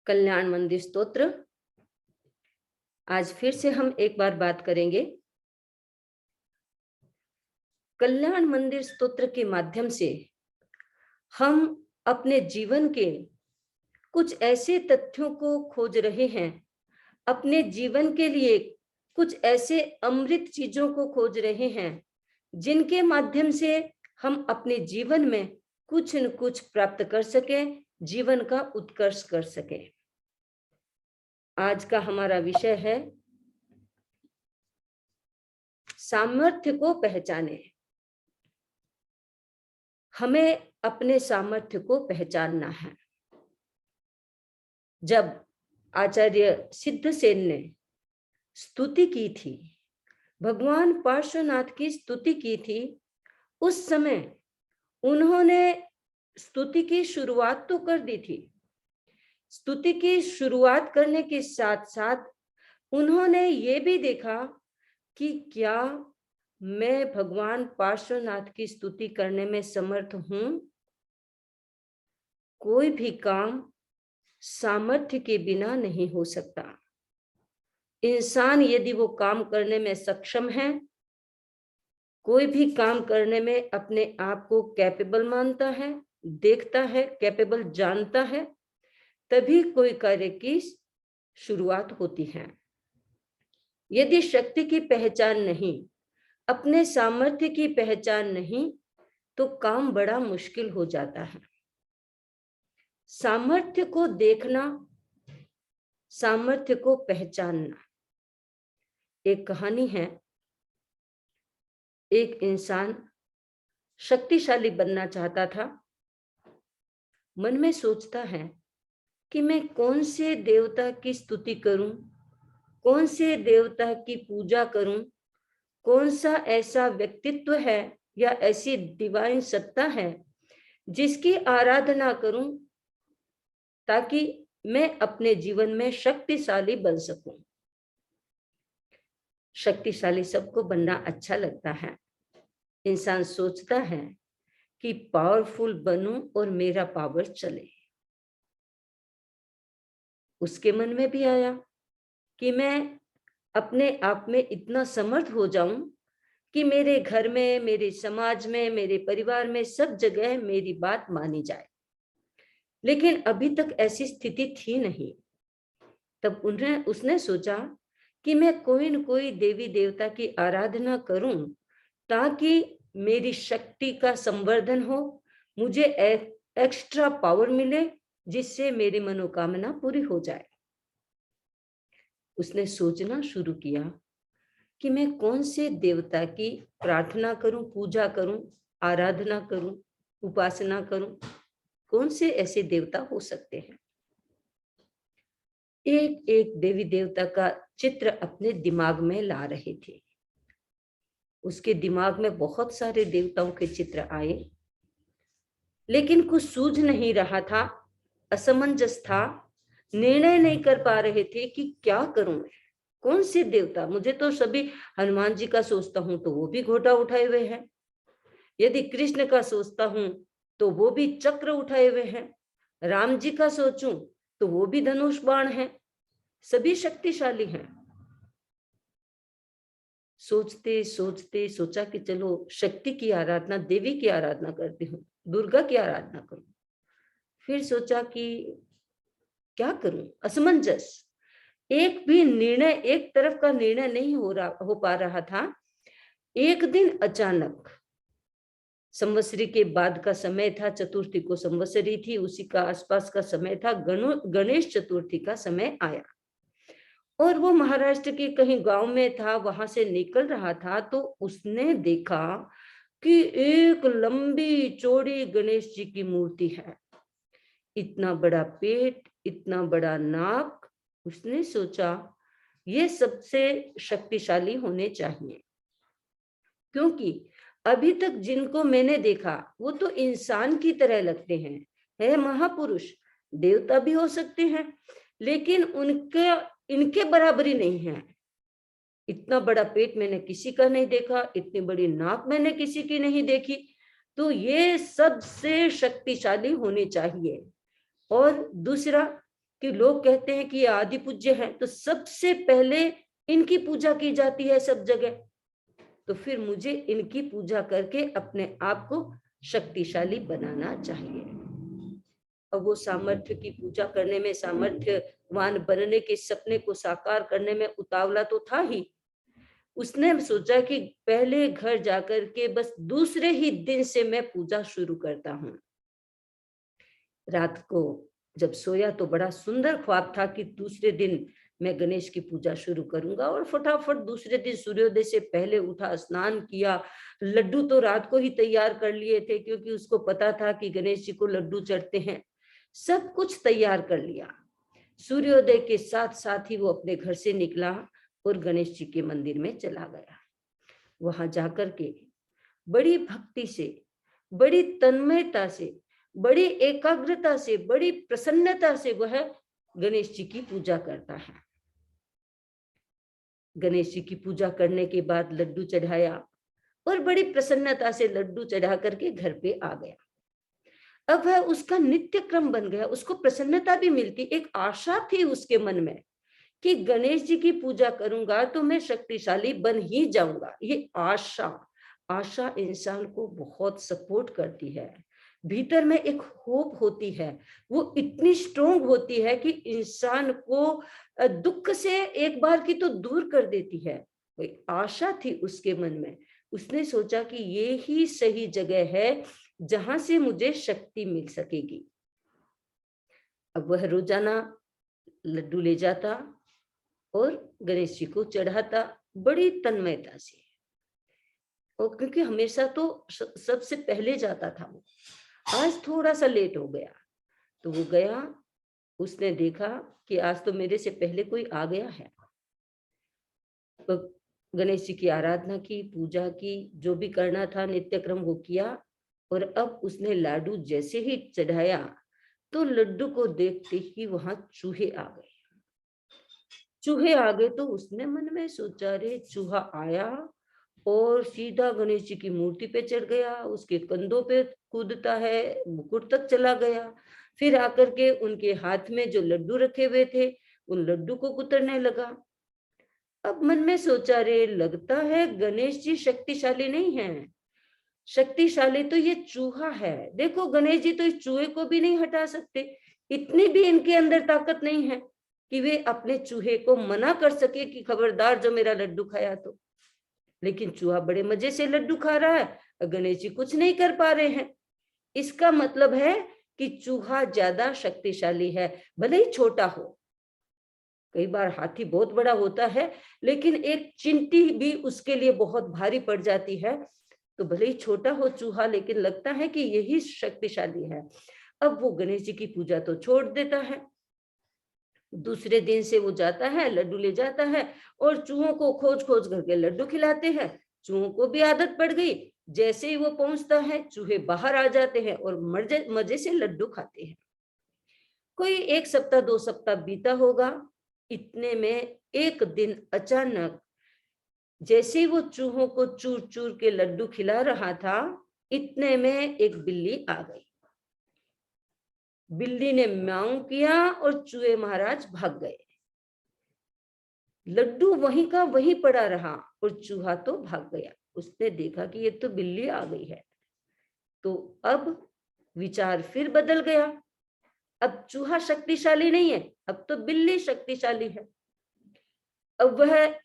कल्याण मंदिर स्तोत्र। आज फिर से हम एक बार बात करेंगे। कल्याण मंदिर स्तोत्र के माध्यम से हम अपने जीवन के कुछ ऐसे तथ्यों को खोज रहे हैं, अपने जीवन के लिए कुछ ऐसे अमृत चीजों को खोज रहे हैं जिनके माध्यम से हम अपने जीवन में कुछ न कुछ प्राप्त कर सके, जीवन का उत्कर्ष कर सके। आज का हमारा विषय है सामर्थ्य को पहचाने। हमें अपने सामर्थ्य को पहचानना है। जब आचार्य सिद्धसेन ने स्तुति की थी, भगवान पार्श्वनाथ की स्तुति की थी, उस समय उन्होंने स्तुति की शुरुआत तो कर दी थी। स्तुति की शुरुआत करने के साथ साथ उन्होंने ये भी देखा कि क्या मैं भगवान पार्श्वनाथ की स्तुति करने में समर्थ हूं। कोई भी काम सामर्थ्य के बिना नहीं हो सकता। इंसान यदि वो काम करने में सक्षम है, कोई भी काम करने में अपने आप को कैपेबल मानता है, देखता है, कैपेबल जानता है, तभी कोई कार्य की शुरुआत होती है। यदि शक्ति की पहचान नहीं, अपने सामर्थ्य की पहचान नहीं, तो काम बड़ा मुश्किल हो जाता है। सामर्थ्य को देखना, सामर्थ्य को पहचानना। एक कहानी है, एक इंसान शक्तिशाली बनना चाहता था। मन में सोचता है कि मैं कौन से देवता की स्तुति करूं, कौन से देवता की पूजा करूं, कौन सा ऐसा व्यक्तित्व है या ऐसी डिवाइन सत्ता है जिसकी आराधना करूं ताकि मैं अपने जीवन में शक्तिशाली बन सकूं। शक्तिशाली सबको बनना अच्छा लगता है। इंसान सोचता है कि पावरफुल बनूं और मेरा पावर चले। उसके मन में भी आया कि मैं अपने आप में इतना समर्थ हो जाऊं कि मेरे घर में, मेरे समाज में, मेरे परिवार में, सब जगह मेरी बात मानी जाए। लेकिन अभी तक ऐसी स्थिति थी नहीं। तब उसने सोचा कि मैं कोई न कोई देवी देवता की आराधना करूं ताकि मेरी शक्ति का संवर्धन हो, मुझे एक्स्ट्रा पावर मिले, जिससे मेरी मनोकामना पूरी हो जाए। उसने सोचना शुरू किया कि मैं कौन से देवता की प्रार्थना करूं, पूजा करूं, आराधना करूं, उपासना करूं, कौन से ऐसे देवता हो सकते हैं। एक एक देवी देवता का चित्र अपने दिमाग में ला रहे थे। उसके दिमाग में बहुत सारे देवताओं के चित्र आए, लेकिन कुछ सूझ नहीं रहा था, असमंजस था, निर्णय नहीं कर पा रहे थे कि क्या करूं मैं, कौन से देवता। मुझे तो सभी, हनुमान जी का सोचता हूं तो वो भी घोड़ा उठाए हुए हैं, यदि कृष्ण का सोचता हूं तो वो भी चक्र उठाए हुए हैं, राम जी का सोचूं तो वो भी धनुष बाण है, सभी शक्तिशाली हैं। सोचते सोचते सोचा कि चलो शक्ति की आराधना, देवी की आराधना करती हूँ, दुर्गा की आराधना करूं। फिर सोचा कि क्या करूं, असमंजस, एक भी निर्णय, एक तरफ का निर्णय नहीं हो पा रहा था। एक दिन अचानक, संवत्सरी के बाद का समय था, चतुर्थी को संवत्सरी थी, उसी का आसपास का समय था, गणेश चतुर्थी का समय आया और वो महाराष्ट्र के कहीं गांव में था, वहां से निकल रहा था तो उसने देखा कि एक लंबी चौड़ी गणेश जी की मूर्ति है, इतना बड़ा पेट, इतना बड़ा नाक। उसने सोचा ये सबसे शक्तिशाली होने चाहिए, क्योंकि अभी तक जिनको मैंने देखा वो तो इंसान की तरह लगते हैं, है महापुरुष, देवता भी हो सकते हैं, लेकिन उनके इनके बराबरी नहीं है। इतना बड़ा पेट मैंने किसी का नहीं देखा, इतनी बड़ी नाक मैंने किसी की नहीं देखी, तो ये सबसे शक्तिशाली होने चाहिए। और दूसरा, कि लोग कहते हैं कि ये आदि पूज्य हैं, तो सबसे पहले इनकी पूजा की जाती है सब जगह। तो फिर मुझे इनकी पूजा करके अपने आप को शक्तिशाली बनाना चाहिए। और वो सामर्थ्य की पूजा करने में, सामर्थ्यवान बनने के सपने को साकार करने में उतावला तो था ही। उसने सोचा कि पहले घर जाकर के बस दूसरे ही दिन से मैं पूजा शुरू करता हूँ। रात को जब सोया तो बड़ा सुंदर ख्वाब था कि दूसरे दिन मैं गणेश की पूजा शुरू करूंगा, और फटाफट दूसरे दिन सूर्योदय से पहले उठा, स्नान किया। लड्डू तो रात को ही तैयार कर लिए थे, क्योंकि उसको पता था कि गणेश जी को लड्डू चढ़ते हैं। सब कुछ तैयार कर लिया। सूर्योदय के साथ साथ ही वो अपने घर से निकला और गणेश जी के मंदिर में चला गया। वहां जाकर के बड़ी भक्ति से, बड़ी तन्मयता से, बड़ी एकाग्रता से, बड़ी प्रसन्नता से वह गणेश जी की पूजा करता है। गणेश जी की पूजा करने के बाद लड्डू चढ़ाया और बड़ी प्रसन्नता से लड्डू चढ़ा करके घर पे आ गया। अब वह उसका नित्य क्रम बन गया। उसको प्रसन्नता भी मिलती, एक आशा थी उसके मन में कि गणेश जी की पूजा करूंगा तो मैं शक्तिशाली बन ही जाऊंगा। ये आशा, आशा इंसान को बहुत सपोर्ट करती है। भीतर में एक होप होती है, वो इतनी स्ट्रोंग होती है कि इंसान को दुख से एक बार की तो दूर कर देती है। कोई आशा थी उसके मन में। उसने सोचा कि ये ही सही जगह है जहां से मुझे शक्ति मिल सकेगी। अब वह रोजाना लड्डू ले जाता और गणेश जी को चढ़ाता बड़ी तन्मयता से। और क्योंकि हमेशा तो सबसे पहले जाता था वो, आज थोड़ा सा लेट हो गया। तो वो गया, उसने देखा कि आज तो मेरे से पहले कोई आ गया है। तो गणेश जी की आराधना की, पूजा की, जो भी करना था नित्य क्रम वो किया। और अब उसने लाडू जैसे ही चढ़ाया तो लड्डू को देखते ही वहां चूहे आ गए। चूहे आ गए तो उसने मन में सोचा, रे चूहा आया और सीधा गणेश जी की मूर्ति पे चढ़ गया, उसके कंधों पे कूदता है, मुकुट तक चला गया। फिर आकर के उनके हाथ में जो लड्डू रखे हुए थे उन लड्डू को कुतरने लगा। अब मन में सोचा, रे लगता है गणेश जी शक्तिशाली नहीं है, शक्तिशाली तो ये चूहा है। देखो गणेश जी तो इस चूहे को भी नहीं हटा सकते, इतनी भी इनके अंदर ताकत नहीं है कि वे अपने चूहे को मना कर सके कि खबरदार जो मेरा लड्डू खाया तो। लेकिन चूहा बड़े मजे से लड्डू खा रहा है, गणेश जी कुछ नहीं कर पा रहे हैं। इसका मतलब है कि चूहा ज्यादा शक्तिशाली है, भले ही छोटा हो। कई बार हाथी बहुत बड़ा होता है लेकिन एक चींटी भी उसके लिए बहुत भारी पड़ जाती है। तो भले ही छोटा हो चूहा, लेकिन लगता है कि यही शक्तिशाली है। अब वो गणेश जी की पूजा तो छोड़ देता है। दूसरे दिन से वो जाता है, लड्डू ले जाता है और चूहों को खोज खोज करके लड्डू खिलाते हैं। चूहों को भी आदत पड़ गई, जैसे ही वो पहुंचता है चूहे बाहर आ जाते हैं और मजे मजे से लड्डू खाते हैं। कोई 1 सप्ताह 2 सप्ताह बीता होगा। इतने में एक दिन अचानक, जैसे ही वो चूहों को चूर चूर के लड्डू खिला रहा था, इतने में एक बिल्ली आ गई। बिल्ली ने म्याऊं किया और चूहे महाराज भाग गए। लड्डू वहीं का वहीं पड़ा रहा और चूहा तो भाग गया। उसने देखा कि ये तो बिल्ली आ गई है। तो अब विचार फिर बदल गया। अब चूहा शक्तिशाली नहीं है, अब तो बिल्ली शक्तिशाली है। अब वह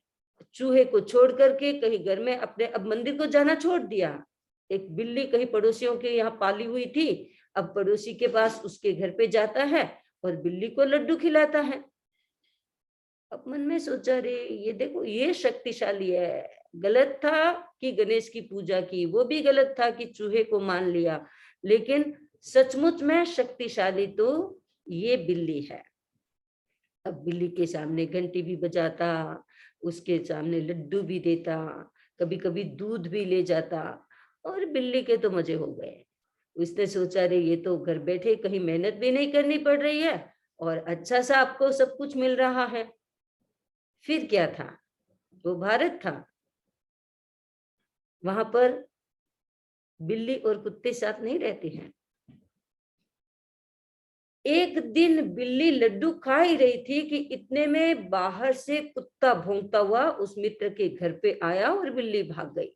चूहे को छोड़ करके कहीं घर में अपने, अब मंदिर को जाना छोड़ दिया। एक बिल्ली कहीं पड़ोसियों के यहाँ पाली हुई थी, अब पड़ोसी के पास उसके घर पे जाता है और बिल्ली को लड्डू खिलाता है। अब मन में सोचा, रे ये देखो ये शक्तिशाली है। गलत था कि गणेश की पूजा की, वो भी गलत था कि चूहे को मान लिया, लेकिन सचमुच में शक्तिशाली तो ये बिल्ली है। अब बिल्ली के सामने घंटी भी बजाता, उसके सामने लड्डू भी देता, कभी कभी दूध भी ले जाता, और बिल्ली के तो मजे हो गए। उसने सोचा, रे ये तो घर बैठे कहीं मेहनत भी नहीं करनी पड़ रही है और अच्छा सा आपको सब कुछ मिल रहा है। फिर क्या था, वो भारत था, वहां पर बिल्ली और कुत्ते साथ नहीं रहते हैं। एक दिन बिल्ली लड्डू खा ही रही थी कि इतने में बाहर से कुत्ता भौंकता हुआ उस मित्र के घर पे आया और बिल्ली भाग गई।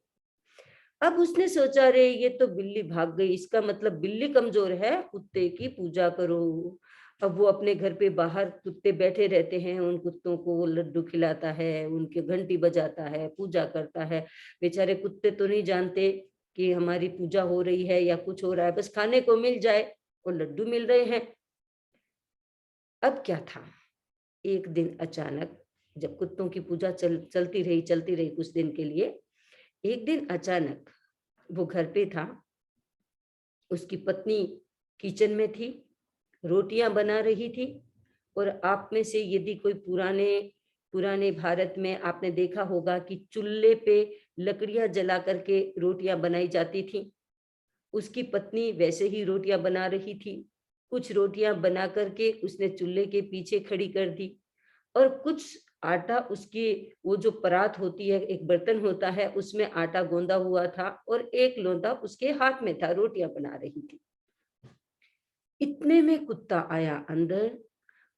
अब उसने सोचा, रे ये तो बिल्ली भाग गई, इसका मतलब बिल्ली कमजोर है, कुत्ते की पूजा करो। अब वो अपने घर पे बाहर कुत्ते बैठे रहते हैं, उन कुत्तों को वो लड्डू खिलाता है, उनके घंटी बजाता है, पूजा करता है। बेचारे कुत्ते तो नहीं जानते कि हमारी पूजा हो रही है या कुछ हो रहा है, बस खाने को मिल जाए और लड्डू मिल रहे हैं। अब क्या था, एक दिन अचानक जब कुत्तों की पूजा चलती रही कुछ दिन के लिए, एक दिन अचानक वो घर पे था, उसकी पत्नी किचन में थी, रोटियां बना रही थी। और आप में से यदि कोई पुराने पुराने भारत में आपने देखा होगा कि चूल्हे पे लकड़ियां जला करके रोटियां बनाई जाती थी, उसकी पत्नी वैसे ही रोटियां बना रही थी। कुछ रोटियां बना करके उसने चूल्हे के पीछे खड़ी कर दी, और कुछ आटा उसकी, वो जो परात होती है, एक बर्तन होता है, उसमें आटा गोंदा हुआ था और एक लोंदा उसके हाथ में था, रोटियां बना रही थी। इतने में कुत्ता आया अंदर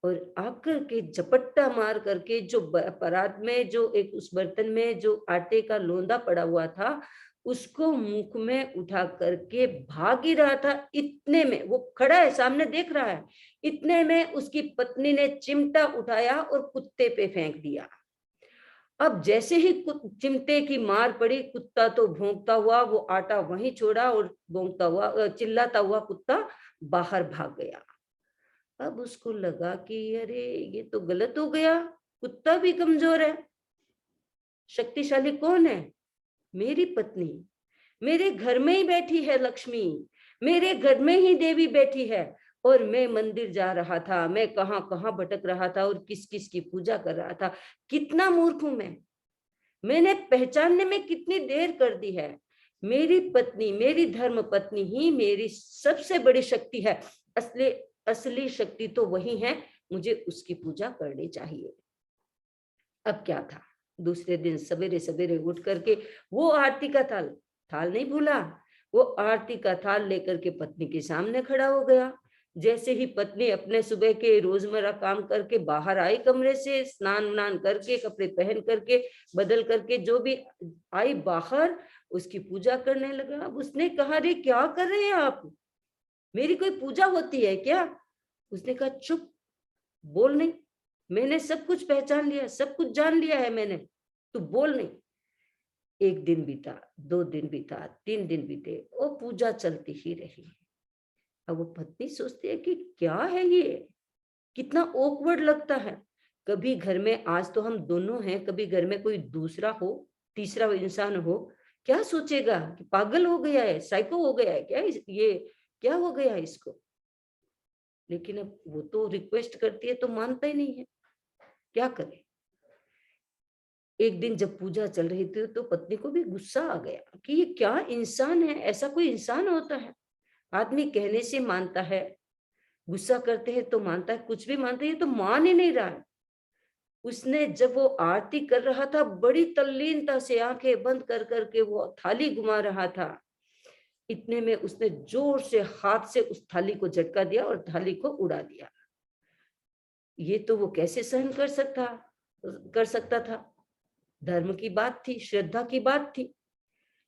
और आकर के झपट्टा मार करके जो परात में, जो एक उस बर्तन में जो आटे का लोंदा पड़ा हुआ था, उसको मुख में उठा करके भाग ही रहा था। इतने में वो खड़ा है, सामने देख रहा है, इतने में उसकी पत्नी ने चिमटा उठाया और कुत्ते पे फेंक दिया। अब जैसे ही चिमटे की मार पड़ी, कुत्ता तो भौंकता हुआ वो आटा वहीं छोड़ा और भौंकता हुआ, चिल्लाता हुआ कुत्ता बाहर भाग गया। अब उसको लगा कि अरे ये तो गलत हो गया, कुत्ता भी कमजोर है, शक्तिशाली कौन है? मेरी पत्नी। मेरे घर में ही बैठी है लक्ष्मी, मेरे घर में ही देवी बैठी है। और मैं मंदिर जा रहा था, मैं कहां कहां भटक रहा था और किस किस की पूजा कर रहा था। कितना मूर्ख हूं मैं, मैंने पहचानने में कितनी देर कर दी है। मेरी पत्नी, मेरी धर्म पत्नी ही मेरी सबसे बड़ी शक्ति है। असली असली शक्ति तो वही है, मुझे उसकी पूजा करनी चाहिए। अब क्या था, दूसरे दिन सवेरे सवेरे उठ करके वो आरती का थाल, थाल नहीं भूला, वो आरती का थाल लेकर के पत्नी के सामने खड़ा हो गया। जैसे ही पत्नी अपने सुबह के रोजमर्रा काम करके बाहर आई कमरे से, स्नान वान करके, कपड़े पहन करके, बदल करके, जो भी आई बाहर, उसकी पूजा करने लगा। अब उसने कहा, रे क्या कर रहे हैं आप, मेरी कोई पूजा होती है क्या? उसने कहा, चुप, बोल नहीं, मैंने सब कुछ पहचान लिया, सब कुछ जान लिया है मैंने, तू बोल नहीं। एक दिन बीता, 2 दिन बीता, 3 दिन बीते, वो पूजा चलती ही रही। अब वो पत्नी सोचती है कि क्या है ये, कितना ऑकवर्ड लगता है। कभी घर में, आज तो हम दोनों हैं, कभी घर में कोई दूसरा हो, तीसरा इंसान हो, क्या सोचेगा कि पागल हो गया है, साइको हो गया है क्या, ये क्या हो गया है इसको। लेकिन अब वो तो रिक्वेस्ट करती है तो मानता ही नहीं है, क्या करे। एक दिन जब पूजा चल रही थी तो पत्नी को भी गुस्सा आ गया कि ये क्या इंसान है, ऐसा कोई इंसान होता है, आदमी कहने से मानता है, गुस्सा करते हैं तो मानता है, कुछ भी मानता है, ये तो मान ही नहीं रहा है। उसने जब वो आरती कर रहा था, बड़ी तल्लीनता से आंखें बंद कर करके वो थाली घुमा रहा था। इतने में उसने जोर से हाथ से उस थाली को झटका दिया और थाली को उड़ा दिया। ये तो वो कैसे सहन कर सकता था। धर्म की बात थी, श्रद्धा की बात थी।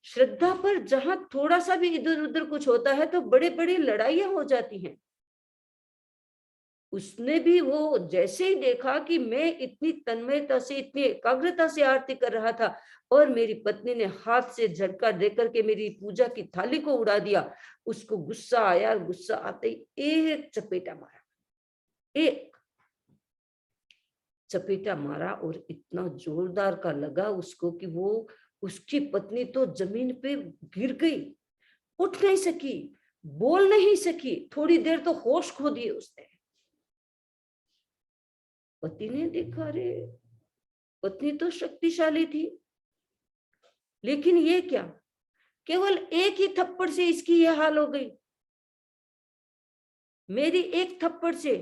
श्रद्धा पर जहां थोड़ा सा भी इधर उधर कुछ होता है तो बड़ी बड़ी लड़ाइयां हो जाती हैं। उसने भी वो जैसे ही देखा कि मैं इतनी तन्मयता से, इतनी एकाग्रता से आरती कर रहा था और मेरी पत्नी ने हाथ से झटका देकर के मेरी पूजा की थाली को उड़ा दिया, उसको गुस्सा आया। गुस्सा आते ही एक चपेटा मारा, एक चपेटा मारा, और इतना जोरदार का लगा उसको कि वो, उसकी पत्नी तो जमीन पे गिर गई, उठ नहीं सकी, बोल नहीं सकी, थोड़ी देर तो होश खो दिए उसने। पति ने देखा, रे पत्नी तो शक्तिशाली थी, लेकिन ये क्या, केवल एक ही थप्पड़ से इसकी ये हाल हो गई। मेरी एक थप्पड़ से,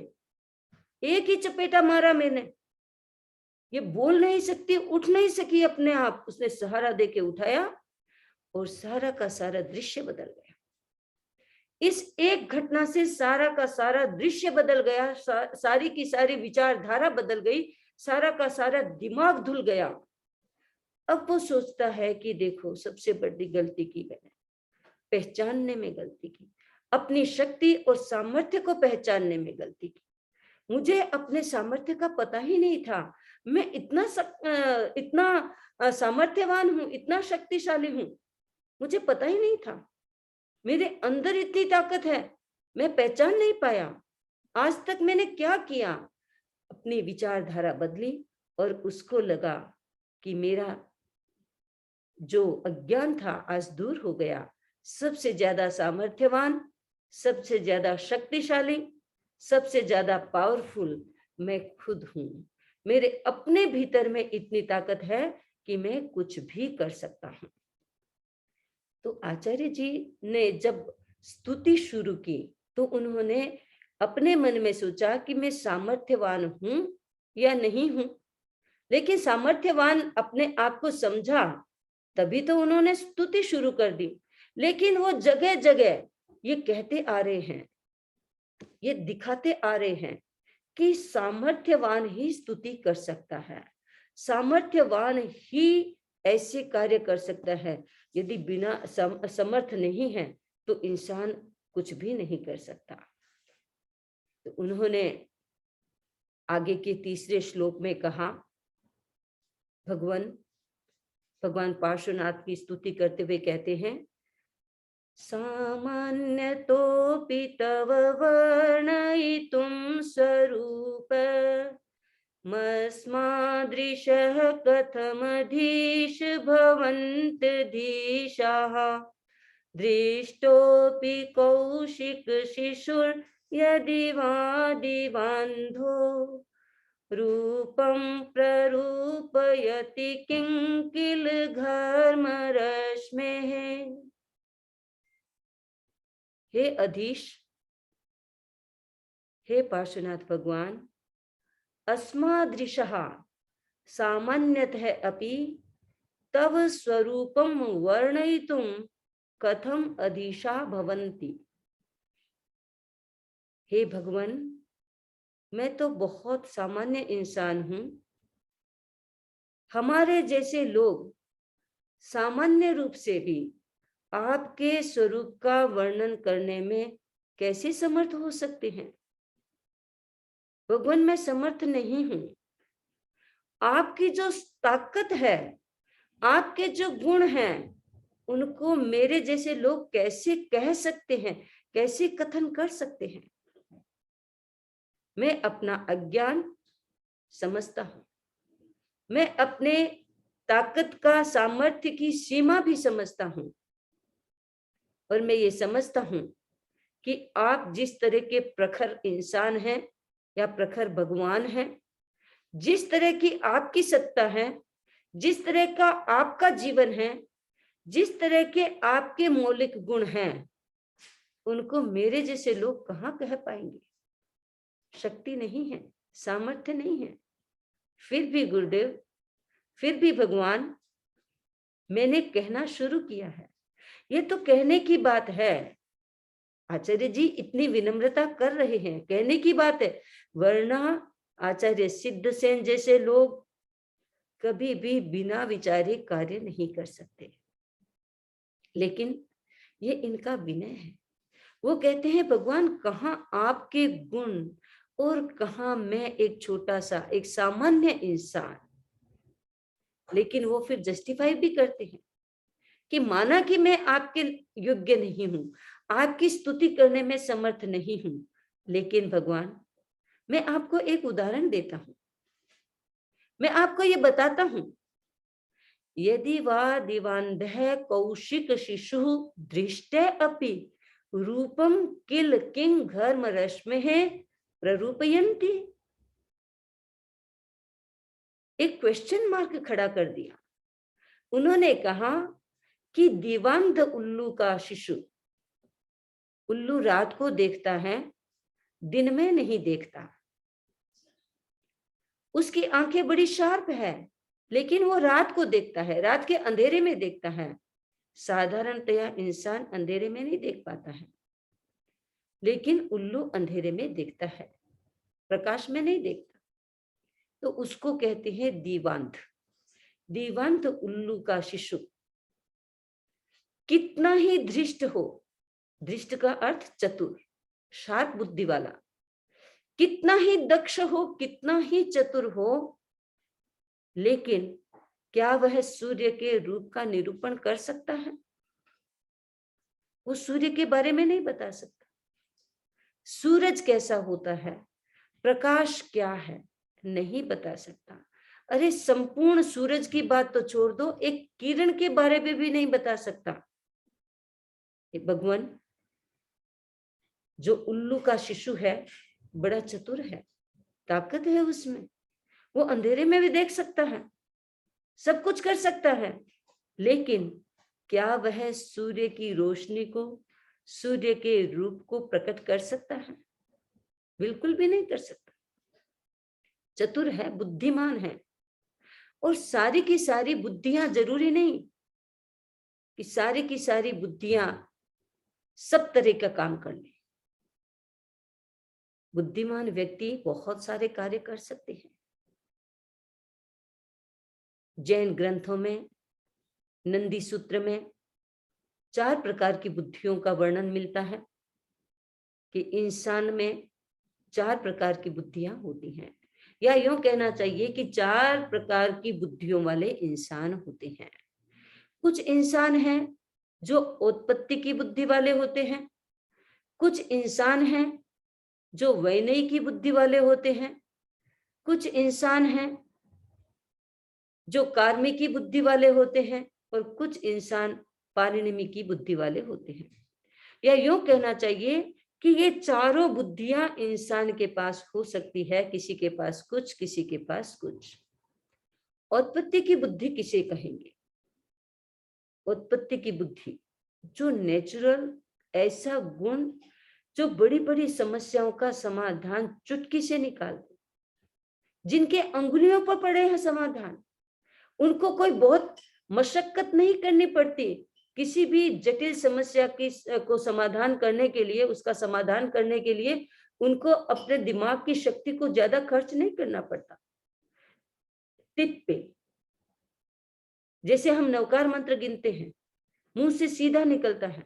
एक ही चपेटा मारा मैंने, ये बोल नहीं सकती, उठ नहीं सकी अपने आप। उसने सहारा देके उठाया और सारा का सारा दृश्य बदल गया। इस एक घटना से सारा का सारा दृश्य बदल गया, सारी की सारी विचारधारा बदल गई, सारा का सारा दिमाग धुल गया। अब वो सोचता है कि देखो, सबसे बड़ी गलती की मैंने, पहचानने में गलती की, अपनी शक्ति और सामर्थ्य को पहचानने में गलती की। मुझे अपने सामर्थ्य का पता ही नहीं था। मैं इतना सामर्थ्यवान हूँ, इतना शक्तिशाली हूँ, मुझे पता ही नहीं था। मेरे अंदर इतनी ताकत है, मैं पहचान नहीं पाया। आज तक मैंने क्या किया? अपनी विचारधारा बदली और उसको लगा कि मेरा जो अज्ञान था आज दूर हो गया। सबसे ज्यादा सामर्थ्यवान, सबसे ज्यादा शक्तिशाली, सबसे ज्यादा पावरफुल मैं खुद हूं। मेरे अपने भीतर में इतनी ताकत है कि मैं कुछ भी कर सकता हूं। तो आचार्य जी ने जब स्तुति शुरू की तो उन्होंने अपने मन में सोचा कि मैं सामर्थ्यवान हूं या नहीं हूं। लेकिन सामर्थ्यवान अपने आप को समझा तभी तो उन्होंने स्तुति शुरू कर दी। लेकिन वो जगह जगह ये कहते आ रहे हैं, ये दिखाते आ रहे हैं कि सामर्थ्यवान ही स्तुति कर सकता है, सामर्थ्यवान ही ऐसे कार्य कर सकता है। यदि बिना समर्थ नहीं है तो इंसान कुछ भी नहीं कर सकता। तो उन्होंने आगे के तीसरे श्लोक में कहा, भगवान पार्श्वनाथ की स्तुति करते हुए कहते हैं, सामान्यतोऽपि तव वर्णयितुं स्वरूप मस्मादृशः कथमधीश भवन्तधीशाः दृष्टोऽपि कौशिकशिशुर्यदि वादिवान्धो रूपं प्ररूपयति किं किल घर्मरश्मेः। हे अधीश, हे पार्श्वनाथ भगवान, अस्मादृशः सामान्यतः अपि तव स्वरूपं वर्णयितुं कथम अधीशा भवन्ति। हे भगवान, मैं तो बहुत सामान्य इंसान हूं। हमारे जैसे लोग सामान्य रूप से भी आपके स्वरूप का वर्णन करने में कैसे समर्थ हो सकते हैं? भगवान, मैं समर्थ नहीं हूं। आपकी जो ताकत है, आपके जो गुण हैं, उनको मेरे जैसे लोग कैसे कह सकते हैं, कैसे कथन कर सकते हैं? मैं अपना अज्ञान समझता हूं, मैं अपने ताकत का, सामर्थ्य की सीमा भी समझता हूं, और मैं ये समझता हूं कि आप जिस तरह के प्रखर इंसान हैं या प्रखर भगवान हैं, जिस तरह की आपकी सत्ता है, जिस तरह का आपका जीवन है, जिस तरह के आपके मौलिक गुण हैं, उनको मेरे जैसे लोग कहाँ कह पाएंगे? शक्ति नहीं है, सामर्थ्य नहीं है। फिर भी गुरुदेव, फिर भी भगवान, मैंने कहना शुरू किया है। ये तो कहने की बात है। आचार्य जी इतनी विनम्रता कर रहे हैं, कहने की बात है, वरना आचार्य सिद्धसेन जैसे लोग कभी भी बिना विचारे कार्य नहीं कर सकते। लेकिन ये इनका विनय है। वो कहते हैं, भगवान, कहाँ आपके गुण और कहाँ मैं एक छोटा सा, एक सामान्य इंसान। लेकिन वो फिर जस्टिफाई भी करते हैं कि माना कि मैं आपके योग्य नहीं हूं, आपकी स्तुति करने में समर्थ नहीं हूं, लेकिन भगवान, मैं आपको एक उदाहरण देता हूं, मैं आपको ये बताता हूं, यदि वा दिवान्धः कौशिक शिशु दृष्टे अपि रूपम किल किं घर्म रश्मेः प्ररूपयन्ति। एक क्वेश्चन मार्क खड़ा कर दिया। उन्होंने कहा कि दिवांध उल्लू का शिशु, उल्लू रात को देखता है, दिन में नहीं देखता। उसकी आंखें बड़ी शार्प है, लेकिन वो रात को देखता है, रात के अंधेरे में देखता है। साधारणतया इंसान अंधेरे में नहीं देख पाता है। लेकिन उल्लू अंधेरे में देखता है, प्रकाश में नहीं देखता। तो उसको कहते हैं दीवांध। दीवांध उल्लू का शिशु कितना ही धृष्ट हो, धृष्ट का अर्थ चतुर, शार्प बुद्धि वाला, कितना ही दक्ष हो, कितना ही चतुर हो, लेकिन क्या वह सूर्य के रूप का निरूपण कर सकता है? वो सूर्य के बारे में नहीं बता सकता। सूरज कैसा होता है, प्रकाश क्या है, नहीं बता सकता। अरे संपूर्ण सूरज की बात तो छोड़ दो, एक किरण के बारे में भी नहीं बता सकता। भगवान जो उल्लू का शिशु है बड़ा चतुर है, ताकत है उसमें, वो अंधेरे में भी देख सकता है, सब कुछ कर सकता है, लेकिन क्या वह सूर्य की रोशनी को, सूर्य के रूप को प्रकट कर सकता है? बिल्कुल भी नहीं कर सकता। चतुर है, बुद्धिमान है, और सारी की सारी बुद्धियां जरूरी नहीं कि सारी की सारी बुद्धियां सब तरह का काम कर ले। बुद्धिमान व्यक्ति बहुत सारे कार्य कर सकते हैं। जैन ग्रंथों में, नंदी सूत्र में 4 प्रकार की बुद्धियों का वर्णन मिलता है कि इंसान में 4 प्रकार की बुद्धियां होती हैं, या यूं कहना चाहिए कि 4 प्रकार की बुद्धियों वाले इंसान होते हैं। कुछ इंसान हैं जो उत्पत्ति की बुद्धि वाले होते हैं, कुछ इंसान हैं जो वैनयी की बुद्धि वाले होते हैं, कुछ इंसान हैं जो कार्मिक की बुद्धि वाले होते हैं, और कुछ इंसान पारिणिमी की बुद्धि वाले होते हैं। या यूं कहना चाहिए कि ये चारों बुद्धियां इंसान के पास हो सकती है, किसी के पास कुछ, किसी के पास कुछ। उत्पत्ति की बुद्धि किसे कहेंगे? उत्पत्ति की बुद्धि जो नेचुरल, ऐसा गुण जो बड़ी बड़ी समस्याओं का समाधान चुटकी से निकाल दे, जिनके अंगुलियों पर पड़े हैं समाधान, उनको कोई बहुत मशक्कत नहीं करनी पड़ती। किसी भी जटिल समस्या की को समाधान करने के लिए, उसका समाधान करने के लिए उनको अपने दिमाग की शक्ति को ज्यादा खर्च नहीं करना पड़ता। टिप पे जैसे हम नवकार मंत्र गिनते हैं, मुंह से सीधा निकलता है।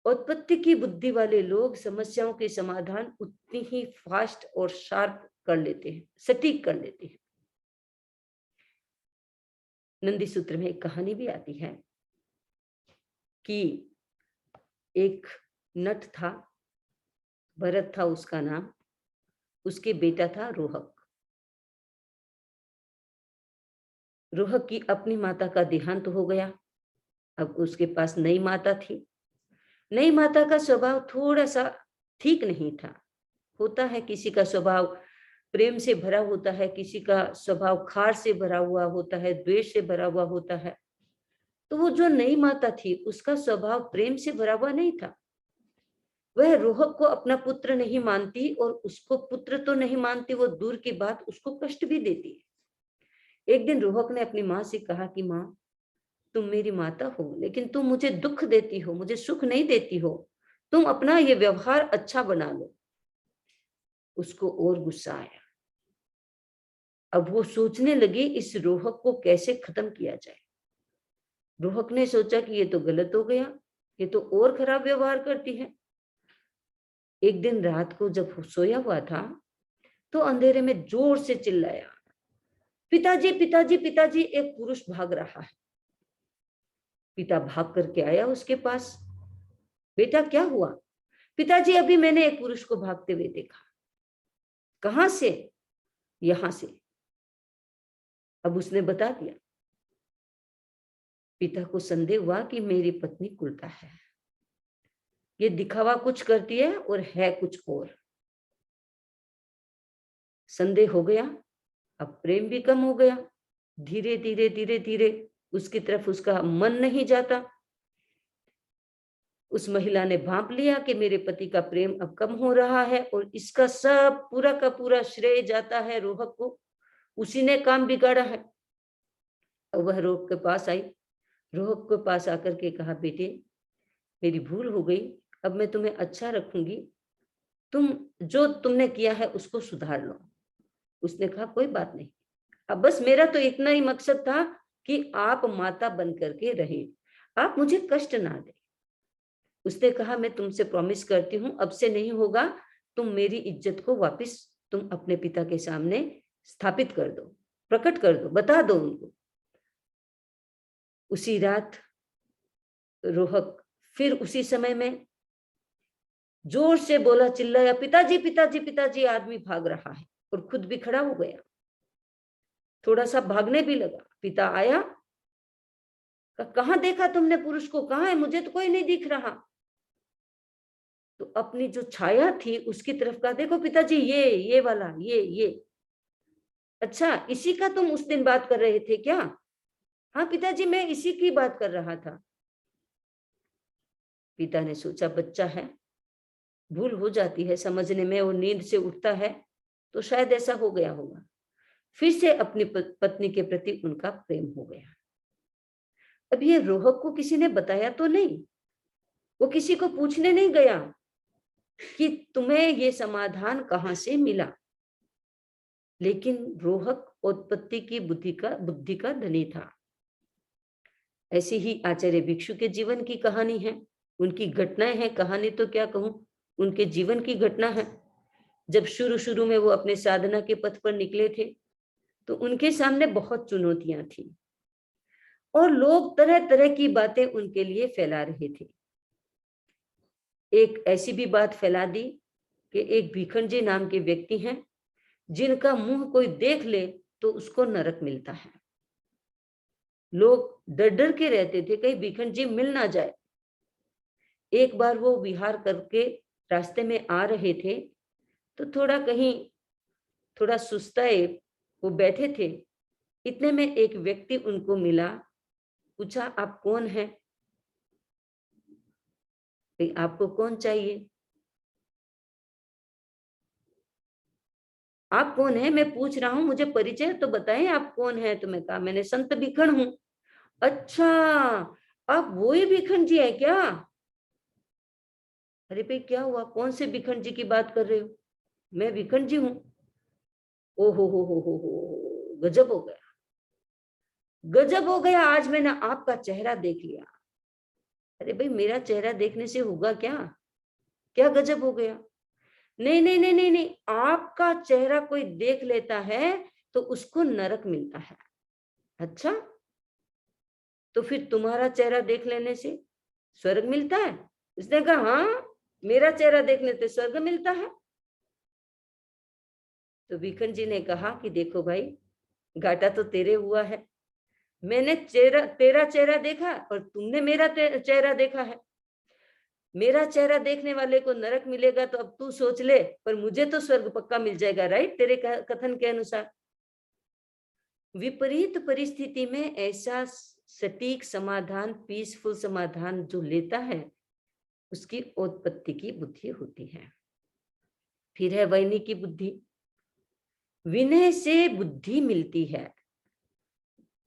उत्पत्ति की बुद्धि वाले लोग समस्याओं के समाधान उतनी ही फास्ट और शार्प कर लेते हैं, सटीक कर लेते हैं। नंदी सूत्र में एक कहानी भी आती है कि एक नट था, भरत था उसका नाम, उसके बेटा था रोहक। रोहक की अपनी माता का देहांत हो गया। अब उसके पास नई माता थी। नई माता का स्वभाव थोड़ा सा ठीक नहीं था। होता है किसी का स्वभाव प्रेम से भरा होता है, किसी का स्वभाव खार से भरा हुआ होता है, द्वेष से भरा हुआ होता है। तो वो जो नई माता थी उसका स्वभाव प्रेम से भरा हुआ नहीं था। वह रोहक को अपना पुत्र नहीं मानती, और उसको पुत्र तो नहीं मानती, वो दूर की बात उसको कष्ट भी देती है। एक दिन रोहक ने अपनी माँ से कहा कि माँ, तुम मेरी माता हो, लेकिन तुम मुझे दुख देती हो, मुझे सुख नहीं देती हो, तुम अपना ये व्यवहार अच्छा बना लो। उसको और गुस्सा आया। अब वो सोचने लगी इस रोहक को कैसे खत्म किया जाए। रोहक ने सोचा कि ये तो गलत हो गया, ये तो और खराब व्यवहार करती है। एक दिन रात को जब सोया हुआ था तो अंधेरे में जोर से चिल्लाया, पिताजी पिताजी पिताजी, एक पुरुष भाग रहा है। पिता भाग करके आया उसके पास। बेटा क्या हुआ? पिताजी अभी मैंने एक पुरुष को भागते हुए देखा। कहां से? यहां से। अब उसने बता दिया। पिता को संदेह हुआ कि मेरी पत्नी उल्टा है, ये दिखावा कुछ करती है और है कुछ और। संदेह हो गया, अब प्रेम भी कम हो गया। धीरे धीरे धीरे धीरे उसकी तरफ उसका मन नहीं जाता। उस महिला ने भांप लिया कि मेरे पति का प्रेम अब कम हो रहा है, और इसका सब पूरा का पूरा श्रेय जाता है रोहक को, उसी ने काम बिगाड़ा है। अब वह रोहक के पास आई। रोहक के पास आकर के कहा, बेटे मेरी भूल हो गई, अब मैं तुम्हें अच्छा रखूंगी, तुम जो तुमने किया है उसको सुधार लो। उसने कहा कोई बात नहीं, अब बस मेरा तो इतना ही मकसद था कि आप माता बन करके रहे, आप मुझे कष्ट ना दे। उसने कहा मैं तुमसे प्रॉमिस करती हूँ अब से नहीं होगा, तुम मेरी इज्जत को वापस तुम अपने पिता के सामने स्थापित कर दो, प्रकट कर दो, बता दो उनको। उसी रात रोहक फिर उसी समय में जोर से बोला, चिल्लाया, पिताजी पिताजी पिताजी। आदमी भाग रहा है और खुद भी खड़ा हो गया, थोड़ा सा भागने भी लगा। पिता आया, कहाँ देखा तुमने पुरुष को, कहाँ है, मुझे तो कोई नहीं दिख रहा। तो अपनी जो छाया थी उसकी तरफ कहा, देखो पिताजी, ये वाला, ये। अच्छा, इसी का तुम उस दिन बात कर रहे थे क्या? हाँ पिताजी, मैं इसी की बात कर रहा था। पिता ने सोचा बच्चा है, भूल हो जाती है समझने में, और नींद से उठता है तो शायद ऐसा हो गया होगा। फिर से अपनी पत्नी के प्रति उनका प्रेम हो गया। अब ये रोहक को किसी ने बताया तो नहीं, वो किसी को पूछने नहीं गया कि तुम्हें ये समाधान कहाँ से मिला, लेकिन रोहक उत्पत्ति की बुद्धि का धनी था। ऐसी ही आचार्य भिक्षु के जीवन की कहानी है, उनकी घटनाएं हैं, कहानी तो क्या कहूं, उनके जीवन की घटना है। जब शुरू शुरू में वो अपने साधना के पथ पर निकले थे तो उनके सामने बहुत चुनौतियां थी और लोग तरह तरह की बातें उनके लिए फैला रहे थे। एक ऐसी भी बात फैला दी कि एक भीखंडी नाम के व्यक्ति हैं जिनका मुंह कोई देख ले तो उसको नरक मिलता है। लोग डर डर के रहते थे कहीं भीखंडी मिल ना जाए। एक बार वो विहार करके रास्ते में आ रहे थे तो थोड़ा सुस्ताए वो बैठे थे। इतने में एक व्यक्ति उनको मिला, पूछा आप कौन है, भाई आपको कौन चाहिए, आप कौन है, मैं पूछ रहा हूं, मुझे परिचय तो बताएं, आप कौन है। तो मैं कहा मैंने संत भिखण हूं। अच्छा, आप वो ही भिखण जी है क्या? अरे भाई क्या हुआ, कौन से भिखण जी की बात कर रहे हो? मैं भिखण जी हूं। ओ हो, गजब हो गया, गजब हो गया, आज मैंने आपका चेहरा देख लिया। अरे भाई मेरा चेहरा देखने से होगा क्या, क्या गजब हो गया? नहीं नहीं नहीं नहीं नहीं, आपका चेहरा कोई देख लेता है तो उसको नरक मिलता है। अच्छा, तो फिर तुम्हारा चेहरा देख लेने से स्वर्ग मिलता है? उसने कहा हाँ, मेरा चेहरा देखने से स्वर्ग मिलता है। तो भिखन जी ने कहा कि देखो भाई, घाटा तो तेरे हुआ है, मैंने तेरा चेहरा देखा और तुमने मेरा चेहरा देखा है। मेरा चेहरा देखने वाले को नरक मिलेगा तो अब तू सोच ले, पर मुझे तो स्वर्ग पक्का मिल जाएगा, राइट, तेरे कथन के अनुसार। विपरीत परिस्थिति में ऐसा सटीक समाधान, पीसफुल समाधान जो लेता है उसकी उत्पत्ति की बुद्धि होती है। फिर है वैनी की बुद्धि। विनय से बुद्धि मिलती है।